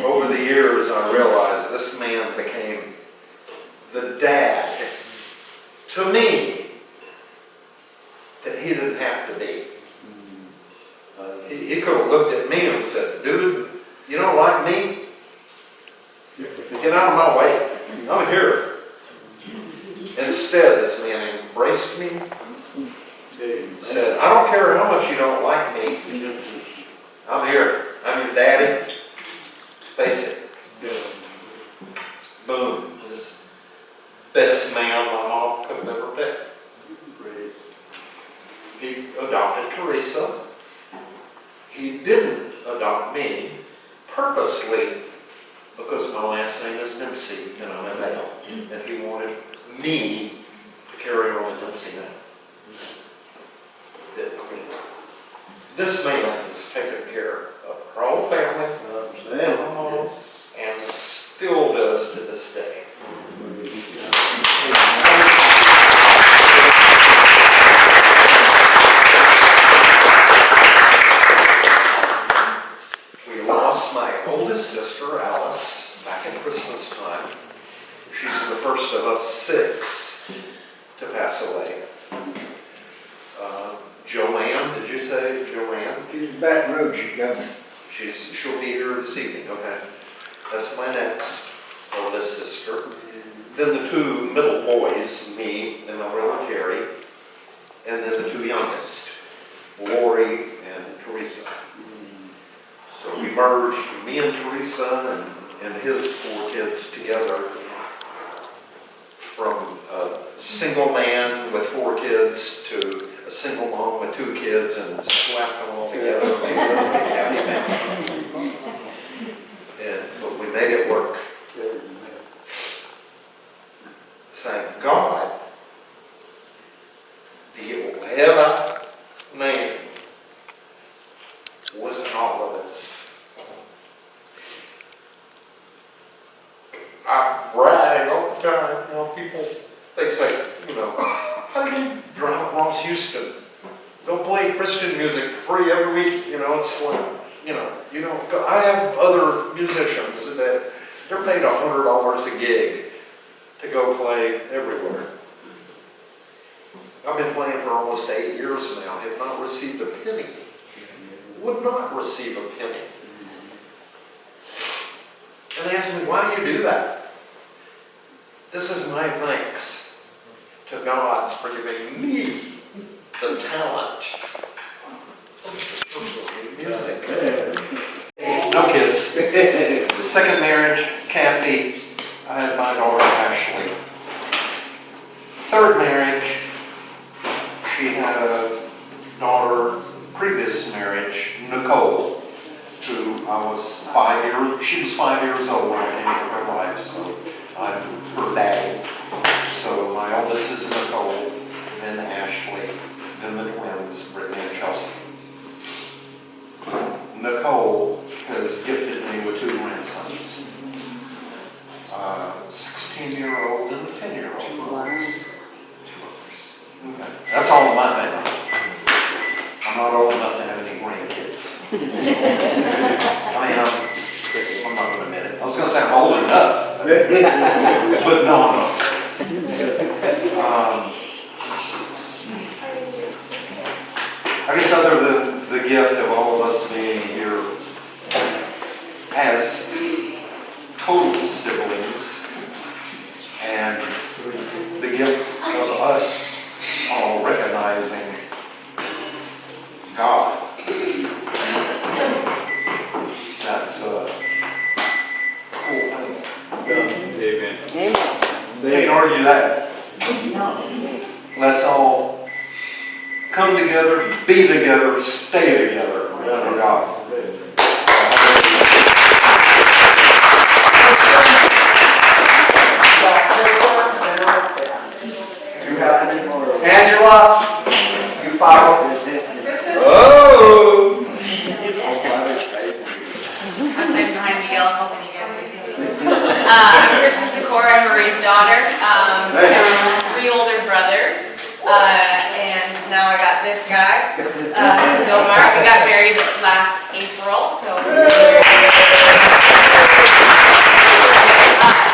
Over the years, I realized this man became the dad to me that he didn't have to be. He could have looked at me and said, dude, you don't like me? Get out of my way. I'm here. Instead, this man embraced me, said, I don't care how much you don't like me. I'm here. I'm your daddy. Face it. Boom. This best man my mom could have ever picked. He adopted Teresa. He didn't adopt me purposely because my last name is Dempsey and I'm a male. And he wanted me to carry on the Dempsey name. This man has taken care of our whole family and still does to this day. We lost my oldest sister, Alice, back at Christmas time. She's the first of us 6 to pass away. Joanne, did you say Joanne? She's in Baton Rouge, she's coming. She'll be here this evening, okay. That's my next oldest sister. Then the 2 middle boys, me and my brother Terry, and then the 2 youngest, Lori and Teresa. So we merged me and Teresa and his 4 kids together from a single man with 4 kids to a single mom with 2 kids and slapped them all together. But we made it work. Thank God, the Ojeda man was all of us. I brag all the time, people, they say, how do you drive across Houston? They'll play Christian music free every week, it's like, I have other musicians that they're paid $100 a gig to go play everywhere. I've been playing for almost 8 years now, have not received a penny. Would not receive a penny. And they ask me, why do you do that? This is my thanks to God for giving me the talent of music. No kids. Second marriage, Kathy. I had my daughter, Ashley. Third marriage, she had a daughter, previous marriage, Nicole, who she was 5 years old when I came into her life, so I'm her daddy. So my oldest is Nicole, then Ashley, then the twins, Brittany and Chelsea. Nicole has gifted me with 2 grandsons, 16-year-old and a 10-year-old. Okay. That's all of my family. I'm not old enough to have any grandkids. I'm not going to admit it. I was going to say I'm old enough, but no, I'm not. I guess other than the gift of all of us being here as total siblings, and the gift of us all recognizing God. That's a cool thing. Amen. Can't argue that. Let's all come together, be together, stay together under God. You have helping you get these. I'm Kristen Zakor, I'm Marie's daughter. I have 3 older brothers, and now I got this guy. This is Omar. We got married last April, so.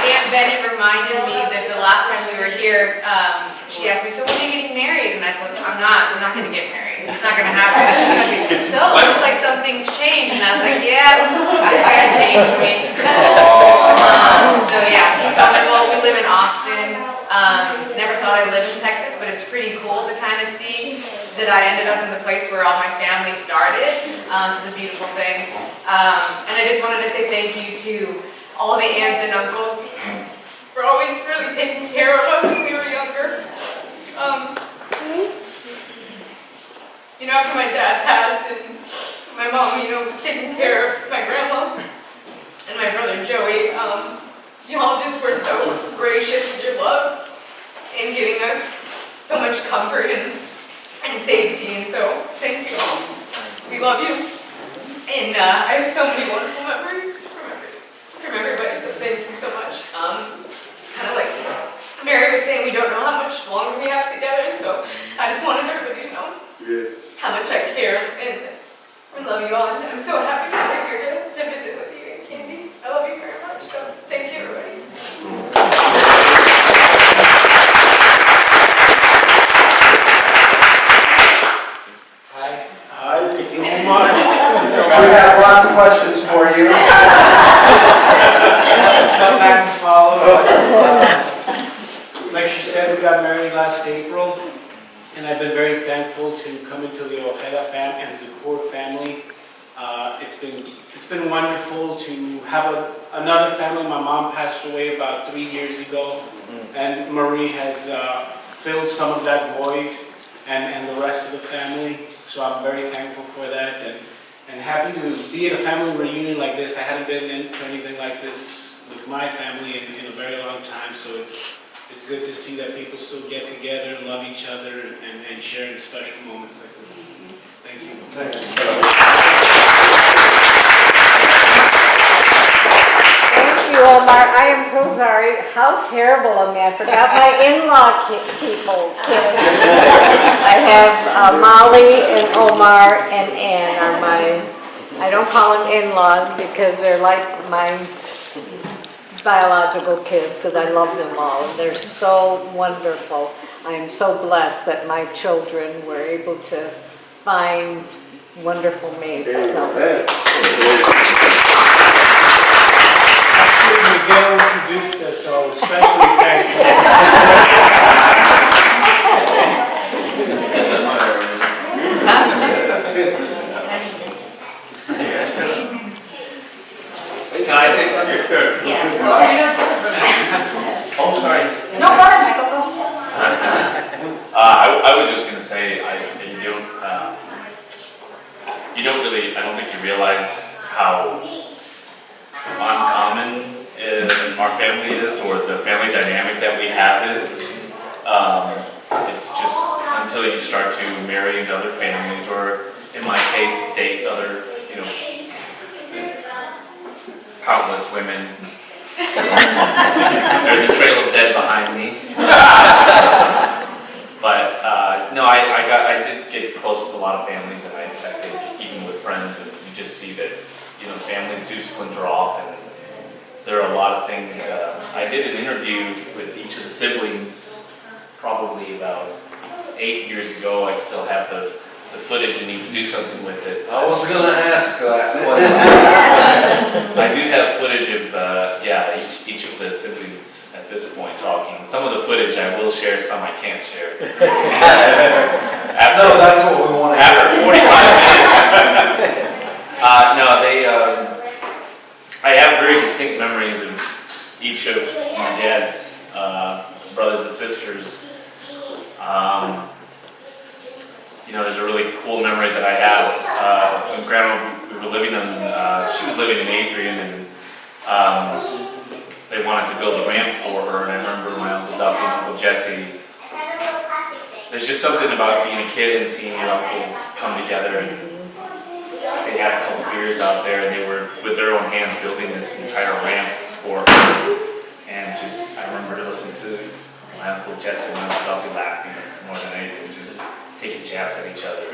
Aunt Benny reminded me that the last time we were here, she asked me, so when are you getting married? And I told her, I'm not gonna get married. It's not gonna happen. So it looks like something's changed. And I was like, yeah, this guy changed me. So yeah, he's wonderful. We live in Austin. Never thought I lived in Texas, but it's pretty cool to kind of see that I ended up in the place where all my family started. This is a beautiful thing. And I just wanted to say thank you to all the aunts and uncles for always really taking care of us when we were younger. You know, after my dad passed and my mom, was taking care of my grandma and my brother Joey, y'all just were so gracious with your love and giving us so much comfort and safety, and so thank you all. We love you. And I have so many wonderful memories from everybody, so thank you so much. Kind of like Mary was saying, we don't know how much longer we have together, so I just wanted everybody to know how much I care and I love you all. And I'm so happy to be here to visit with you and Candy. I love you very much, so thank you, everybody. Hi, Omar. We have lots of questions for you. Some facts to follow. Like she said, we got married last April, and I've been very thankful to come into the Ojeda and Zakor family. It's been wonderful to have another family. My mom passed away about 3 years ago, and Marie has filled some of that void, and the rest of the family. So I'm very thankful for that, and happy to be at a family reunion like this. I hadn't been into anything like this with my family in a very long time, so it's good to see that people still get together and love each other and share in special moments like this. Thank you. Thank you, Omar. I am so sorry. How terrible of me. I forgot my in-law kids. I have Molly and Omar and Ann are I don't call them in-laws because they're like my biological kids because I love them all. They're so wonderful. I am so blessed that my children were able to find wonderful mates. So. Miguel introduced us, so especially thankful. Can I say something? Sure. Yeah. Oh, sorry. No, go ahead, Michael, go. I was just going to say, I don't think you realize how uncommon our family is, or the family dynamic that we have is. It's just until you start to marry into other families, or in my case, date other, countless women. There's a trail of dead behind me. But no, I did get close with a lot of families, and I think even with friends, and you just see that families do splinter off, and there are a lot of things. I did an interview with each of the siblings probably about 8 years ago. I still have the footage and need to do something with it. I was going to ask that. I do have footage of each of the siblings at this point talking. Some of the footage I will share, some I can't share. No, that's what we want to hear. After 45 minutes. I have very distinct memories of each of my dad's brothers and sisters. There's a really cool memory that I have. When Grandma, we were living she was living in Adrian, and they wanted to build a ramp for her, and I remember my Uncle Duffy and Uncle Jesse. There's just something about being a kid and seeing your uncles come together and they had a couple beers out there, and they were with their own hands building this entire ramp for her. And just, I remember listening to my Uncle Jesse and my Uncle Dusty laughing more than anything, just taking jabs at each other.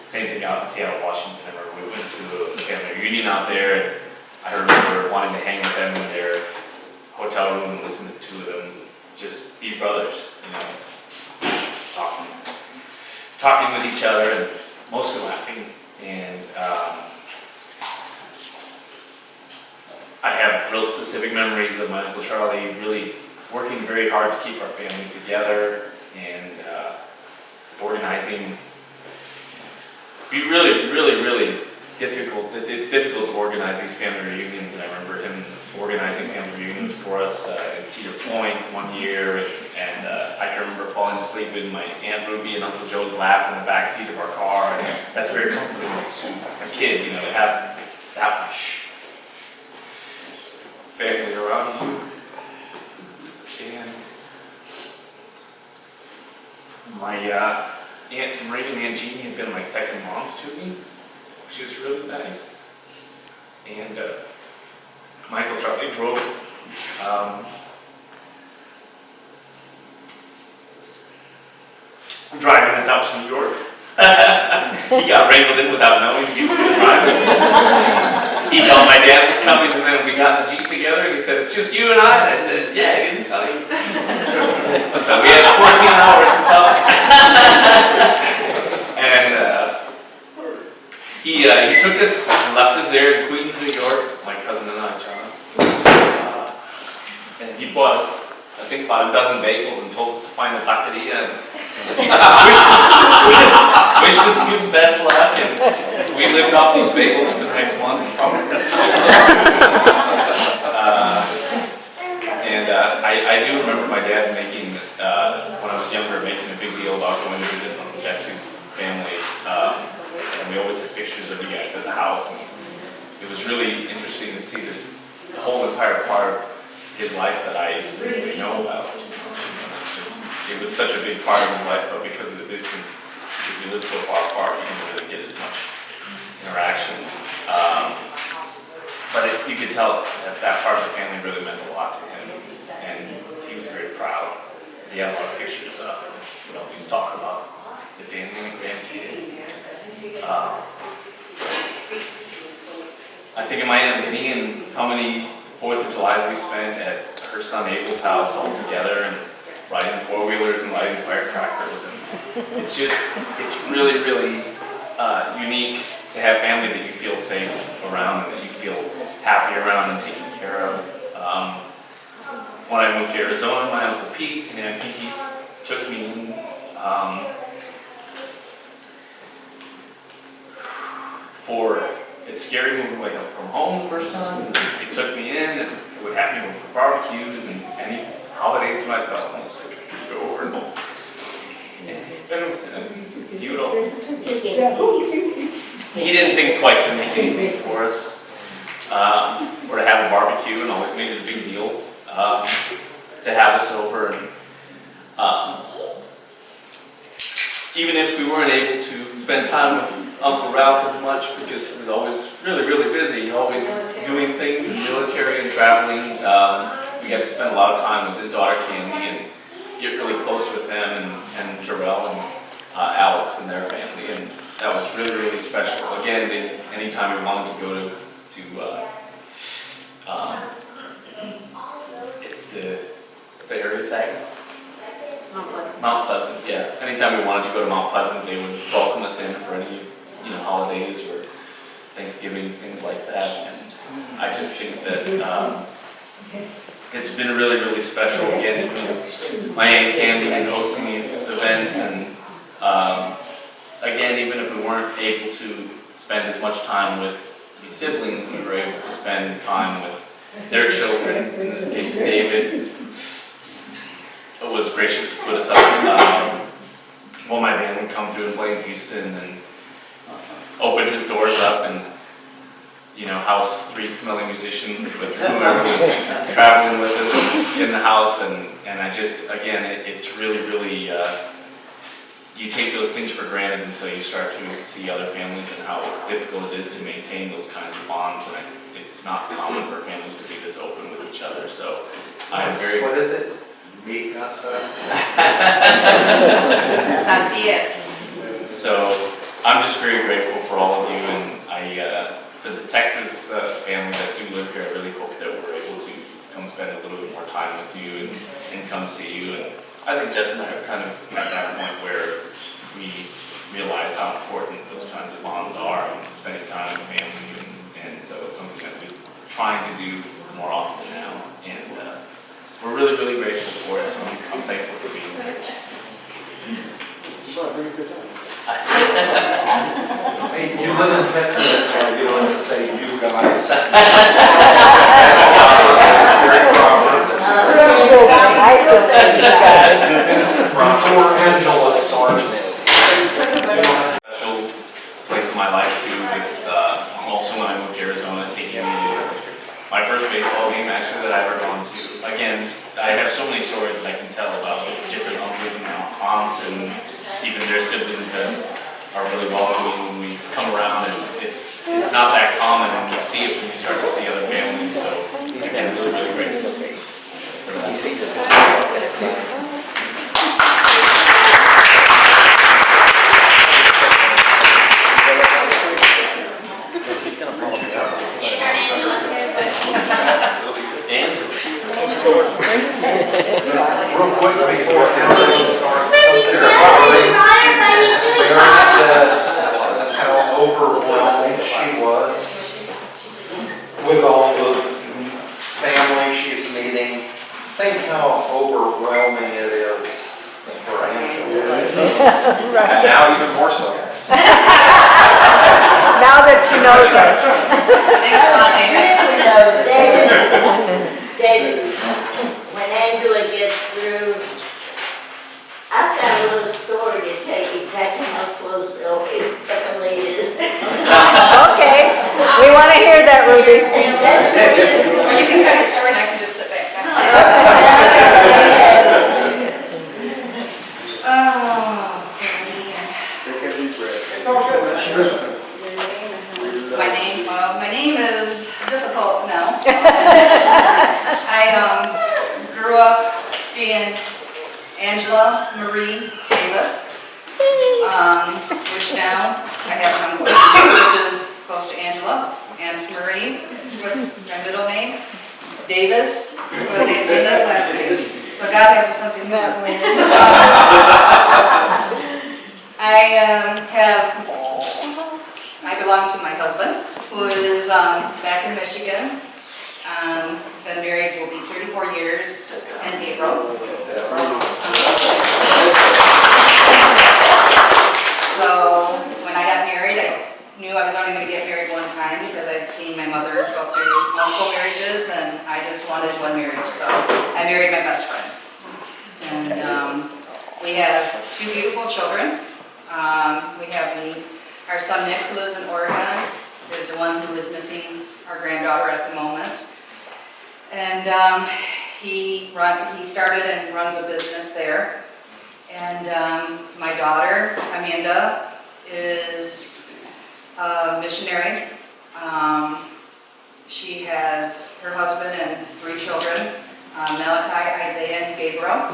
Same thing out in Seattle, Washington. I remember we went to a family reunion out there, and I remember wanting to hang with them in their hotel room and listen to the two of them just be brothers, you know, talking with each other and mostly laughing. And I have real specific memories of my Uncle Charlie really working very hard to keep our family together and organizing. Be really difficult. It's difficult to organize these family reunions, and I remember him organizing family reunions for us in Cedar Point one year, and I can remember falling asleep in my Aunt Ruby and Uncle Joe's lap in the back seat of our car, and that's very comforting to a kid, you know, to have that much family around you. And my Aunt Marie and Aunt Jeannie have been like second moms to me, which is really nice. And Michael Charlie drove driving us out to New York. He got wrangled in without knowing he was going to drive us. He thought my dad was coming, and then we got in the Jeep together, and he said, "It's just you and I." And I said, "Yeah, I didn't tell you." So we had 14 hours to talk. And he took us and left us there in Queens, New York, my cousin and I, John. And he bought us, I think, about a dozen bagels and told us to find a taqueria. And wished us good and best luck, and we lived off those bagels for the next month. I do remember my dad making, when I was younger, making a big deal about going to visit Uncle Jesse's family. And we always had pictures of you guys at the house. And it was really interesting to see this whole entire part of his life that I didn't really know about. It was such a big part of his life, but because of the distance, because we lived so far apart, we didn't really get as much interaction. But you could tell that that part of the family really meant a lot to him, and he was very proud. He had a lot of pictures up, and would always talk about the family and grandkids. I think of my Aunt Minnie and how many 4th of July we spent at her son Abel's house all together, and riding four-wheelers and lighting firecrackers. And it's really unique to have family that you feel safe around and that you feel happy around and taken care of. When I moved to Arizona, my Uncle Pete and Aunt Pinky took me in. It's scary moving away from home the first time. They took me in and would have me over for barbecues and any holidays when I felt homesick. I could go over and spend with him. He would always. He didn't think twice to make anything for us, or to have a barbecue, and always made it a big deal to have us over. And even if we weren't able to spend time with Uncle Ralph as much, because he was always really busy, always doing things in the military and traveling, we got to spend a lot of time with his daughter Candy and get really close with them and Jarrell and Alex and their family, and that was really special. Again, anytime we wanted to go to it's the area Saga? Mount Pleasant, yeah. Anytime we wanted to go to Mount Pleasant, they would welcome us in for any holidays or Thanksgivings, things like that. And I just think that it's been really special. Again, my Aunt Candy and hosting these events, and again, even if we weren't able to spend as much time with these siblings, we were able to spend time with their children. In this case, David was gracious to put us up. Well, my band would come through and play in Houston and open his doors up and house 3 smelly musicians with whoever was traveling with us in the house, and I just, again, it's really you take those things for granted until you start to see other families and how difficult it is to maintain those kinds of bonds. And it's not common for families to be this open with each other. So I'm very. What is it? Mi casa. Así es. So I'm just very grateful for all of you, and for the Texas family that do live here, I really hope that we're able to come spend a little bit more time with you and come see you. And I think Jess and I are kind of at that point where we realize how important those kinds of bonds are, and spending time with family, and so it's something that we're trying to do more often now, and we're really, really grateful for it. So I'm thankful for being here. You live in Texas, or you don't have to say you guys. Before Angela starts. Special place in my life too, with also when I moved to Arizona, taking me to my first baseball game actually that I've ever gone to. Again, I have so many stories that I can tell about different uncles and aunts and even their siblings that are really welcoming when we come around, and it's not that common, and you see it when you start to see other families. So again, really, really grateful for that. Real quick before Angela starts, Mary said how overwhelmed she was with all the family she's meeting. Think how overwhelming it is for Angela. And now even more so. Now that she knows us. David, when Angela gets through, I've got a little story to tell you exactly how close Emily is. Okay, we want to hear that, Ruby. So you can tell your story and I can just sit back. My name is difficult now. I grew up being Angela Marie Davis, which now I have an uncle, which is close to Angela, and Marie, with my middle name, Davis, with Angela's last name. So God has a sense of humor. I belong to my husband, who is back in Michigan. Been married, will be 34 years in April. So when I got married, I knew I was only going to get married one time because I'd seen my mother go through multiple marriages, and I just wanted one marriage. So I married my best friend. And we have two beautiful children. We have our son Nick, who lives in Oregon, is the one who is missing our granddaughter at the moment. And he started and runs a business there. And my daughter, Amanda, is a missionary. She has her husband and 3 children, Malachi, Isaiah, and Gabriel.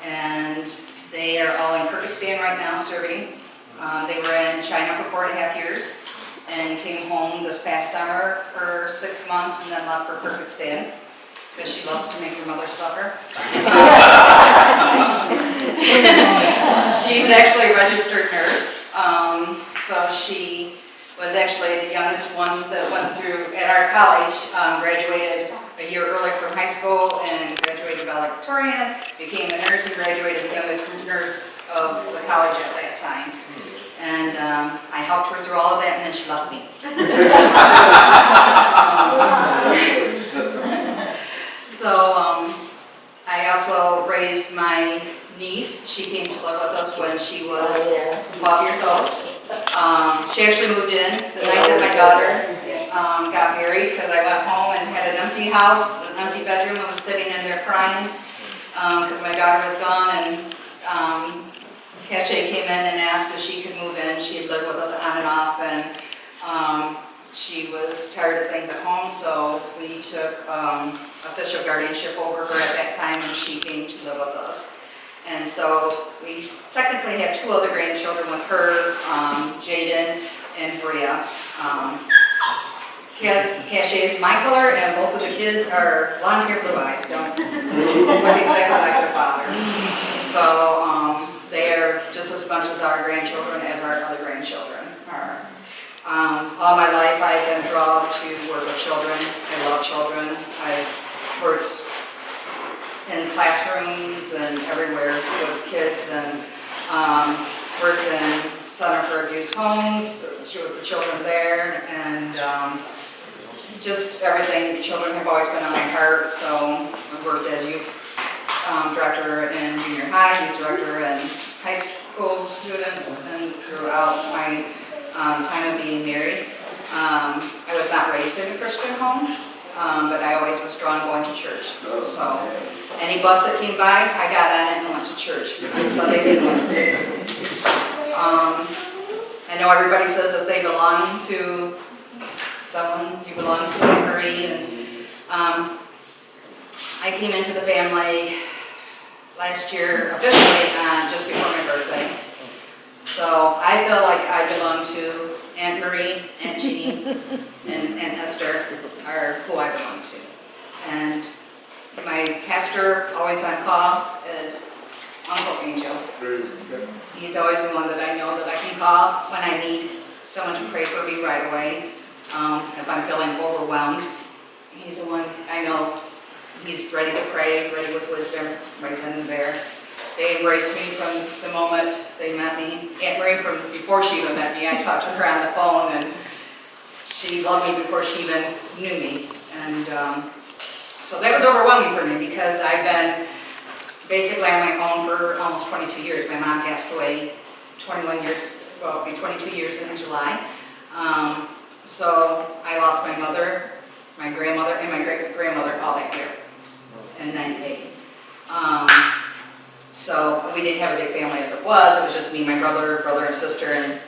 And they are all in Kyrgyzstan right now serving. They were in China for 4.5 years and came home this past summer for 6 months and then left for Kyrgyzstan because she loves to make her mother suffer. She's actually a registered nurse, so she was actually the youngest one that went through at our college, graduated a year early from high school and graduated valedictorian, became a nurse and graduated the youngest nurse of the college at that time. And I helped her through all of that, and then she left me. So I also raised my niece. She came to live with us when she was 12 years old. She actually moved in the night that my daughter got married, because I went home and had an empty house, an empty bedroom, and was sitting in there crying because my daughter was gone, and Cashay came in and asked if she could move in. She had lived with us on and off, and she was tired of things at home, so we took official guardianship over her at that time, and she came to live with us. And so we technically have 2 other grandchildren with her, Jaden and Bria. Cashay is my color, and both of the kids are blonde hair, blue eyes, don't look exactly like their father. So they're just as much as our grandchildren as our other grandchildren are. All my life I've been drawn to work with children. I love children. I've worked in classrooms and everywhere with kids, and worked in Center for Abused Homes with the children there, and just everything. The children have always been on my heart, so I've worked as youth director in junior high, youth director in high school students, and throughout my time of being married. I was not raised in a Christian home, but I always was drawn going to church. So any bus that came by, I got on it and went to church on Sundays and Wednesdays. I know everybody says that they belong to someone, you belong to Marie, and I came into the family last year officially just before my birthday. So I feel like I belong to Aunt Marie, Aunt Jeannie, and Aunt Esther are who I belong to. And my pastor, always on call, is Uncle Angel. He's always the one that I know that I can call when I need someone to pray for me right away. If I'm feeling overwhelmed, he's the one I know. He's ready to pray, ready with wisdom, right then and there. They embraced me from the moment they met me. Aunt Marie, from before she even met me, I talked to her on the phone, and she loved me before she even knew me. And so that was overwhelming for me, because I've been basically on my own for almost 22 years. My mom passed away 21 years, well, it'll be 22 years in July. So I lost my mother, my grandmother, and my great-grandmother all that year in 98. So we didn't have a big family as it was just me, my brother and sister, and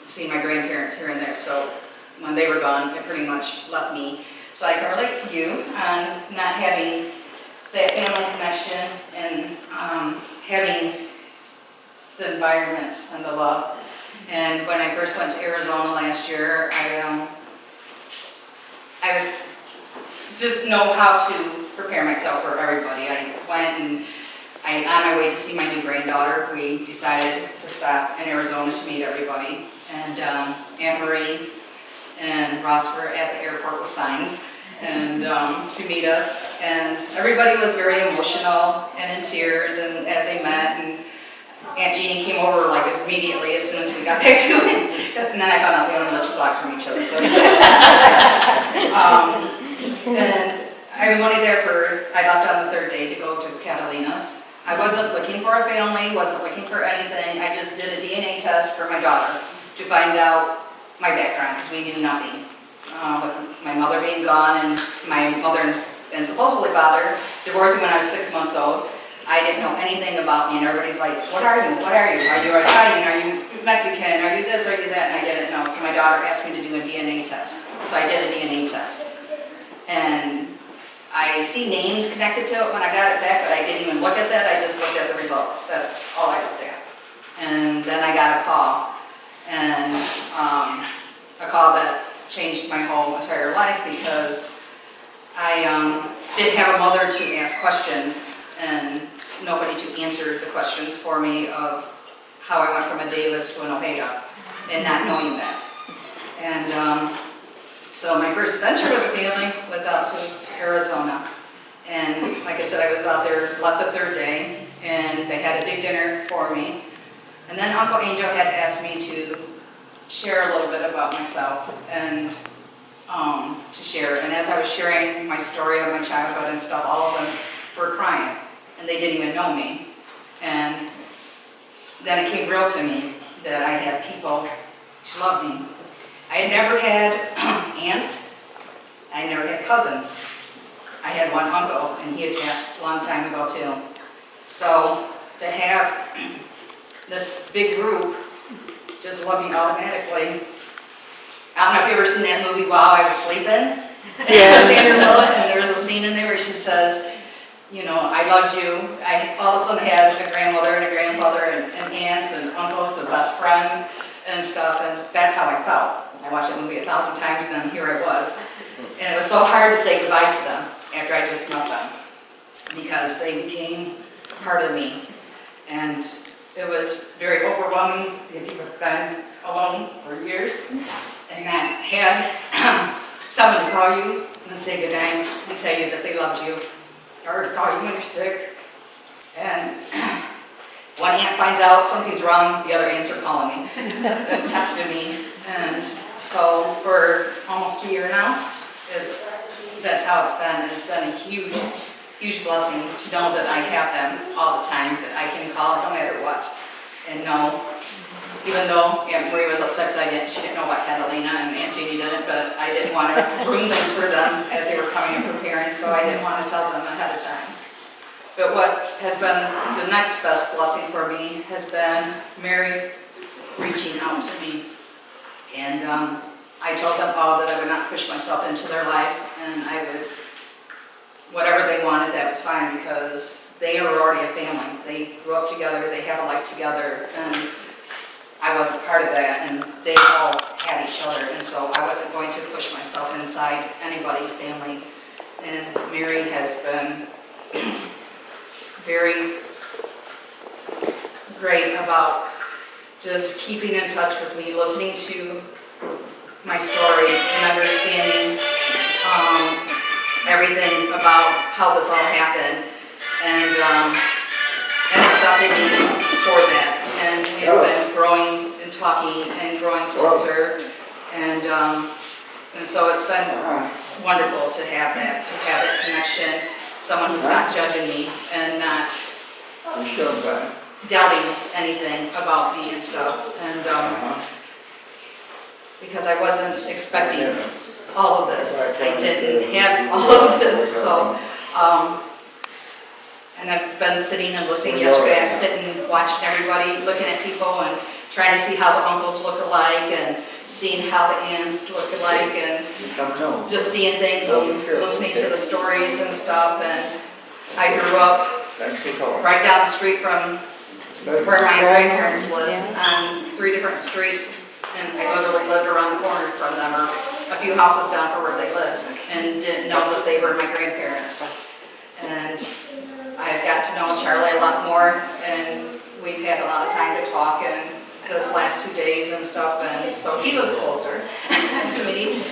see my grandparents here and there. So when they were gone, it pretty much left me. So I can relate to you on not having that family connection and having the environment and the love. And when I first went to Arizona last year, I was just know how to prepare myself for everybody. I went and on my way to see my new granddaughter, we decided to stop in Arizona to meet everybody. And Aunt Marie and Ross were at the airport with signs and to meet us. And everybody was very emotional and in tears, and as they met, and Aunt Jeannie came over like immediately as soon as we got back to it. And then I found out we only lived 2 blocks from each other. So and I was only there I left on the 3rd day to go to Catalina's. I wasn't looking for a family, wasn't looking for anything. I just did a DNA test for my daughter to find out my background, because we knew nothing. With my mother being gone, and my mother and supposedly father divorcing when I was 6 months old, I didn't know anything about me, and everybody's like, what are you? What are you? Are you Italian? Are you Mexican? Are you this? Are you that? And I didn't know. So my daughter asked me to do a DNA test. So I did a DNA test. And I see names connected to it when I got it back, but I didn't even look at that. I just looked at the results. That's all I looked at. And then I got a call, and a call that changed my whole entire life, because I didn't have a mother to ask questions and nobody to answer the questions for me of how I went from a Davis to an Ojeda, and not knowing that. And so my first adventure with the family was out to Arizona. And like I said, I was out there, left the 3rd day, and they had a big dinner for me. And then Uncle Angel had asked me to share a little bit about myself and to share. And as I was sharing my story of my childhood and stuff, all of them were crying, and they didn't even know me. And then it came real to me that I had people to love me. I had never had aunts. I had never had cousins. I had one uncle, and he had passed a long time ago too. So to have this big group just loved me automatically. I don't know if you've ever seen that movie While I Was Sleeping. Yeah. Sandra Bullock, and there was a scene in there where she says, you know, I loved you. I all of a sudden had a grandmother and a grandfather and aunts and uncles and best friend and stuff, and that's how I felt. I watched that movie 1,000 times, and then here I was. And it was so hard to say goodbye to them after I just met them, because they became part of me. And it was very overwhelming if you've been alone for years and not had someone to call you and say goodnight and tell you that they loved you, or to call you when you're sick. And one aunt finds out something's wrong, the other aunts are calling me and texting me. And so for almost a year now, that's how it's been. And it's been a huge, huge blessing to know that I have them all the time, that I can call no matter what. And know, even though Aunt Marie was upset because she didn't know about Catalina and Aunt Jeannie didn't, but I didn't want to ruin things for them as they were coming and preparing, so I didn't want to tell them ahead of time. But what has been the next best blessing for me has been Mary reaching out to me. And I told them all that I would not push myself into their lives, and I would, whatever they wanted, that was fine, because they are already a family. They grew up together, they have a life together, and I wasn't part of that, and they all had each other, and so I wasn't going to push myself inside anybody's family. And Mary has been very great about just keeping in touch with me, listening to my story and understanding everything about how this all happened, and accepting me for that. And we've been growing and talking and growing closer, and so it's been wonderful to have that connection, someone who's not judging me and not doubting anything about me and stuff. And because I wasn't expecting all of this, I didn't have all of this, so. And I've been sitting and listening. Yesterday I'm sitting, watching everybody, looking at people and trying to see how the uncles look alike and seeing how the aunts look alike and just seeing things and listening to the stories and stuff. And I grew up right down the street from where my grandparents lived, on 3 different streets, and I literally lived around the corner from them, or a few houses down from where they lived, and didn't know that they were my grandparents. And I've got to know Charlie a lot more, and we've had a lot of time to talk and this last 2 days and stuff, and so he was closer to me.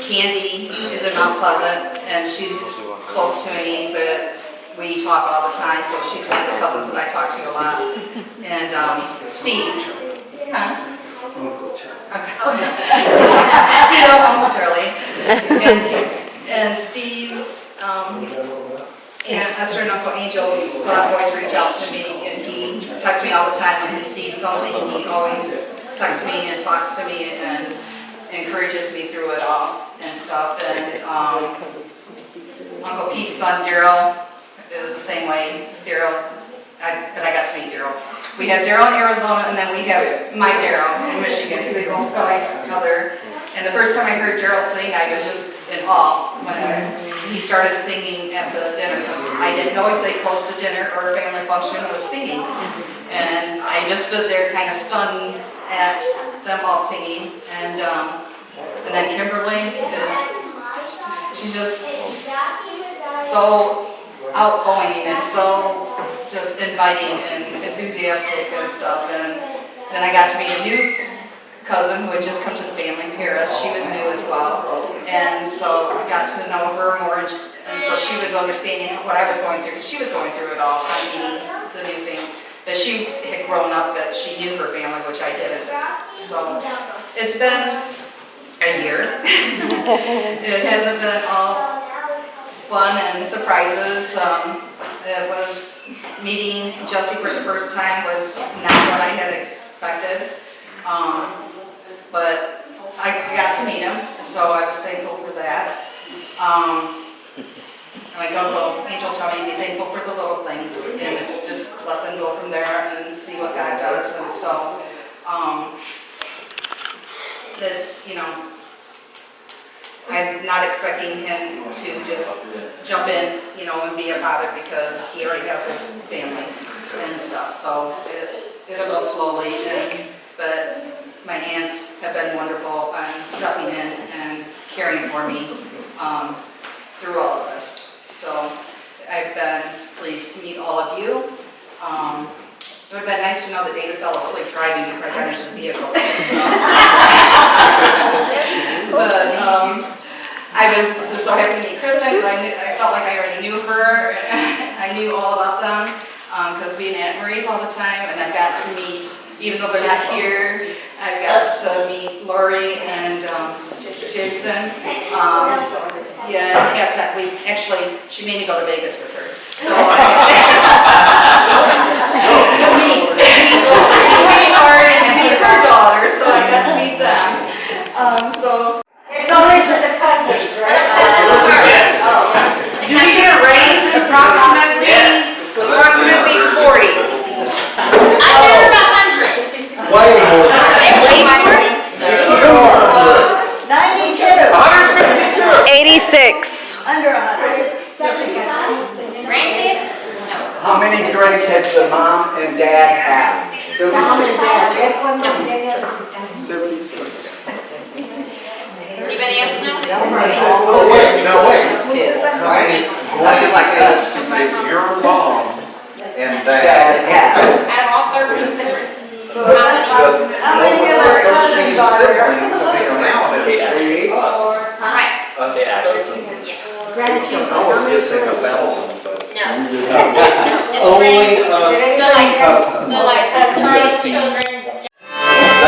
Candy is in Mount Pleasant, and she's close to me, but we talk all the time, so she's one of the cousins that I talk to a lot. And Steve. Uncle Tito, Uncle Charlie. And Steve's Aunt Esther and Uncle Angel's son always reach out to me, and he texts me all the time when he sees something. He always texts me and talks to me and encourages me through it all and stuff. And Uncle Pete's son, Daryl, it was the same way. Daryl, but I got to meet Daryl. We have Daryl in Arizona, and then we have my Daryl in Michigan, because they both spell each other. And the first time I heard Daryl sing, I was just in awe when he started singing at the dinner, because I didn't know if they closed a dinner or a family function was singing. And I just stood there kind of stunned at them all singing. And then Kimberly she's just so outgoing and so just inviting and enthusiastic and stuff. And then I got to meet a new cousin who had just come to the family, Paris. She was new as well. And so I got to know her more, and so she was understanding what I was going through. She was going through it all, kind of meeting the new family. That she had grown up, that she knew her family, which I didn't. So it's been a year. It hasn't been all fun and surprises. It was meeting Jesse for the first time was not what I had expected. But I got to meet him, so I was thankful for that. I go home, Angel tell me to be thankful for the little things and just let them go from there and see what God does. And so, that's, you know, I'm not expecting him to just jump in, you know, and be a father because he already has his family and stuff. So it'll go slowly, but my aunts have been wonderful on stepping in and caring for me through all of this. So I've been pleased to meet all of you. It would have been nice to know that David fell asleep driving before I got into the vehicle. But I was just so happy to meet Kristen because I felt like I already knew her. I knew all about them because being at Marie's all the time, and I got to meet, even though they're not here, I got to meet Lori and Jason. Yeah, I got that week. Actually, she made me go to Vegas with her. So to meet Lori and to meet her daughter, so I got to meet them. So It's only for the cousins, right? yes. Do we get a range approximately 40? I said about 100. Way more. Way more. 92. 86. Under 100. Grandkids? How many grandkids do mom and dad have? Mom and dad, everyone, 76. Anybody else know? Oh, wait, no, wait. How many grandkids did your mom and dad have? Out of all 13 siblings. How many of our cousins are there? Siblings, now there's All right. grandchildren. I was guessing 1,000, but. No. Only So like, cousins. so like, grandchildren. Oh,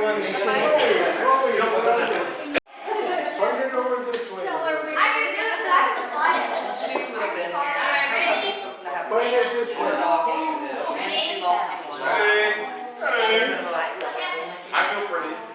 one. Turn it over this way. She would have been here. Her was supposed to have Point it this her way. dog, and she lost one. I feel pretty.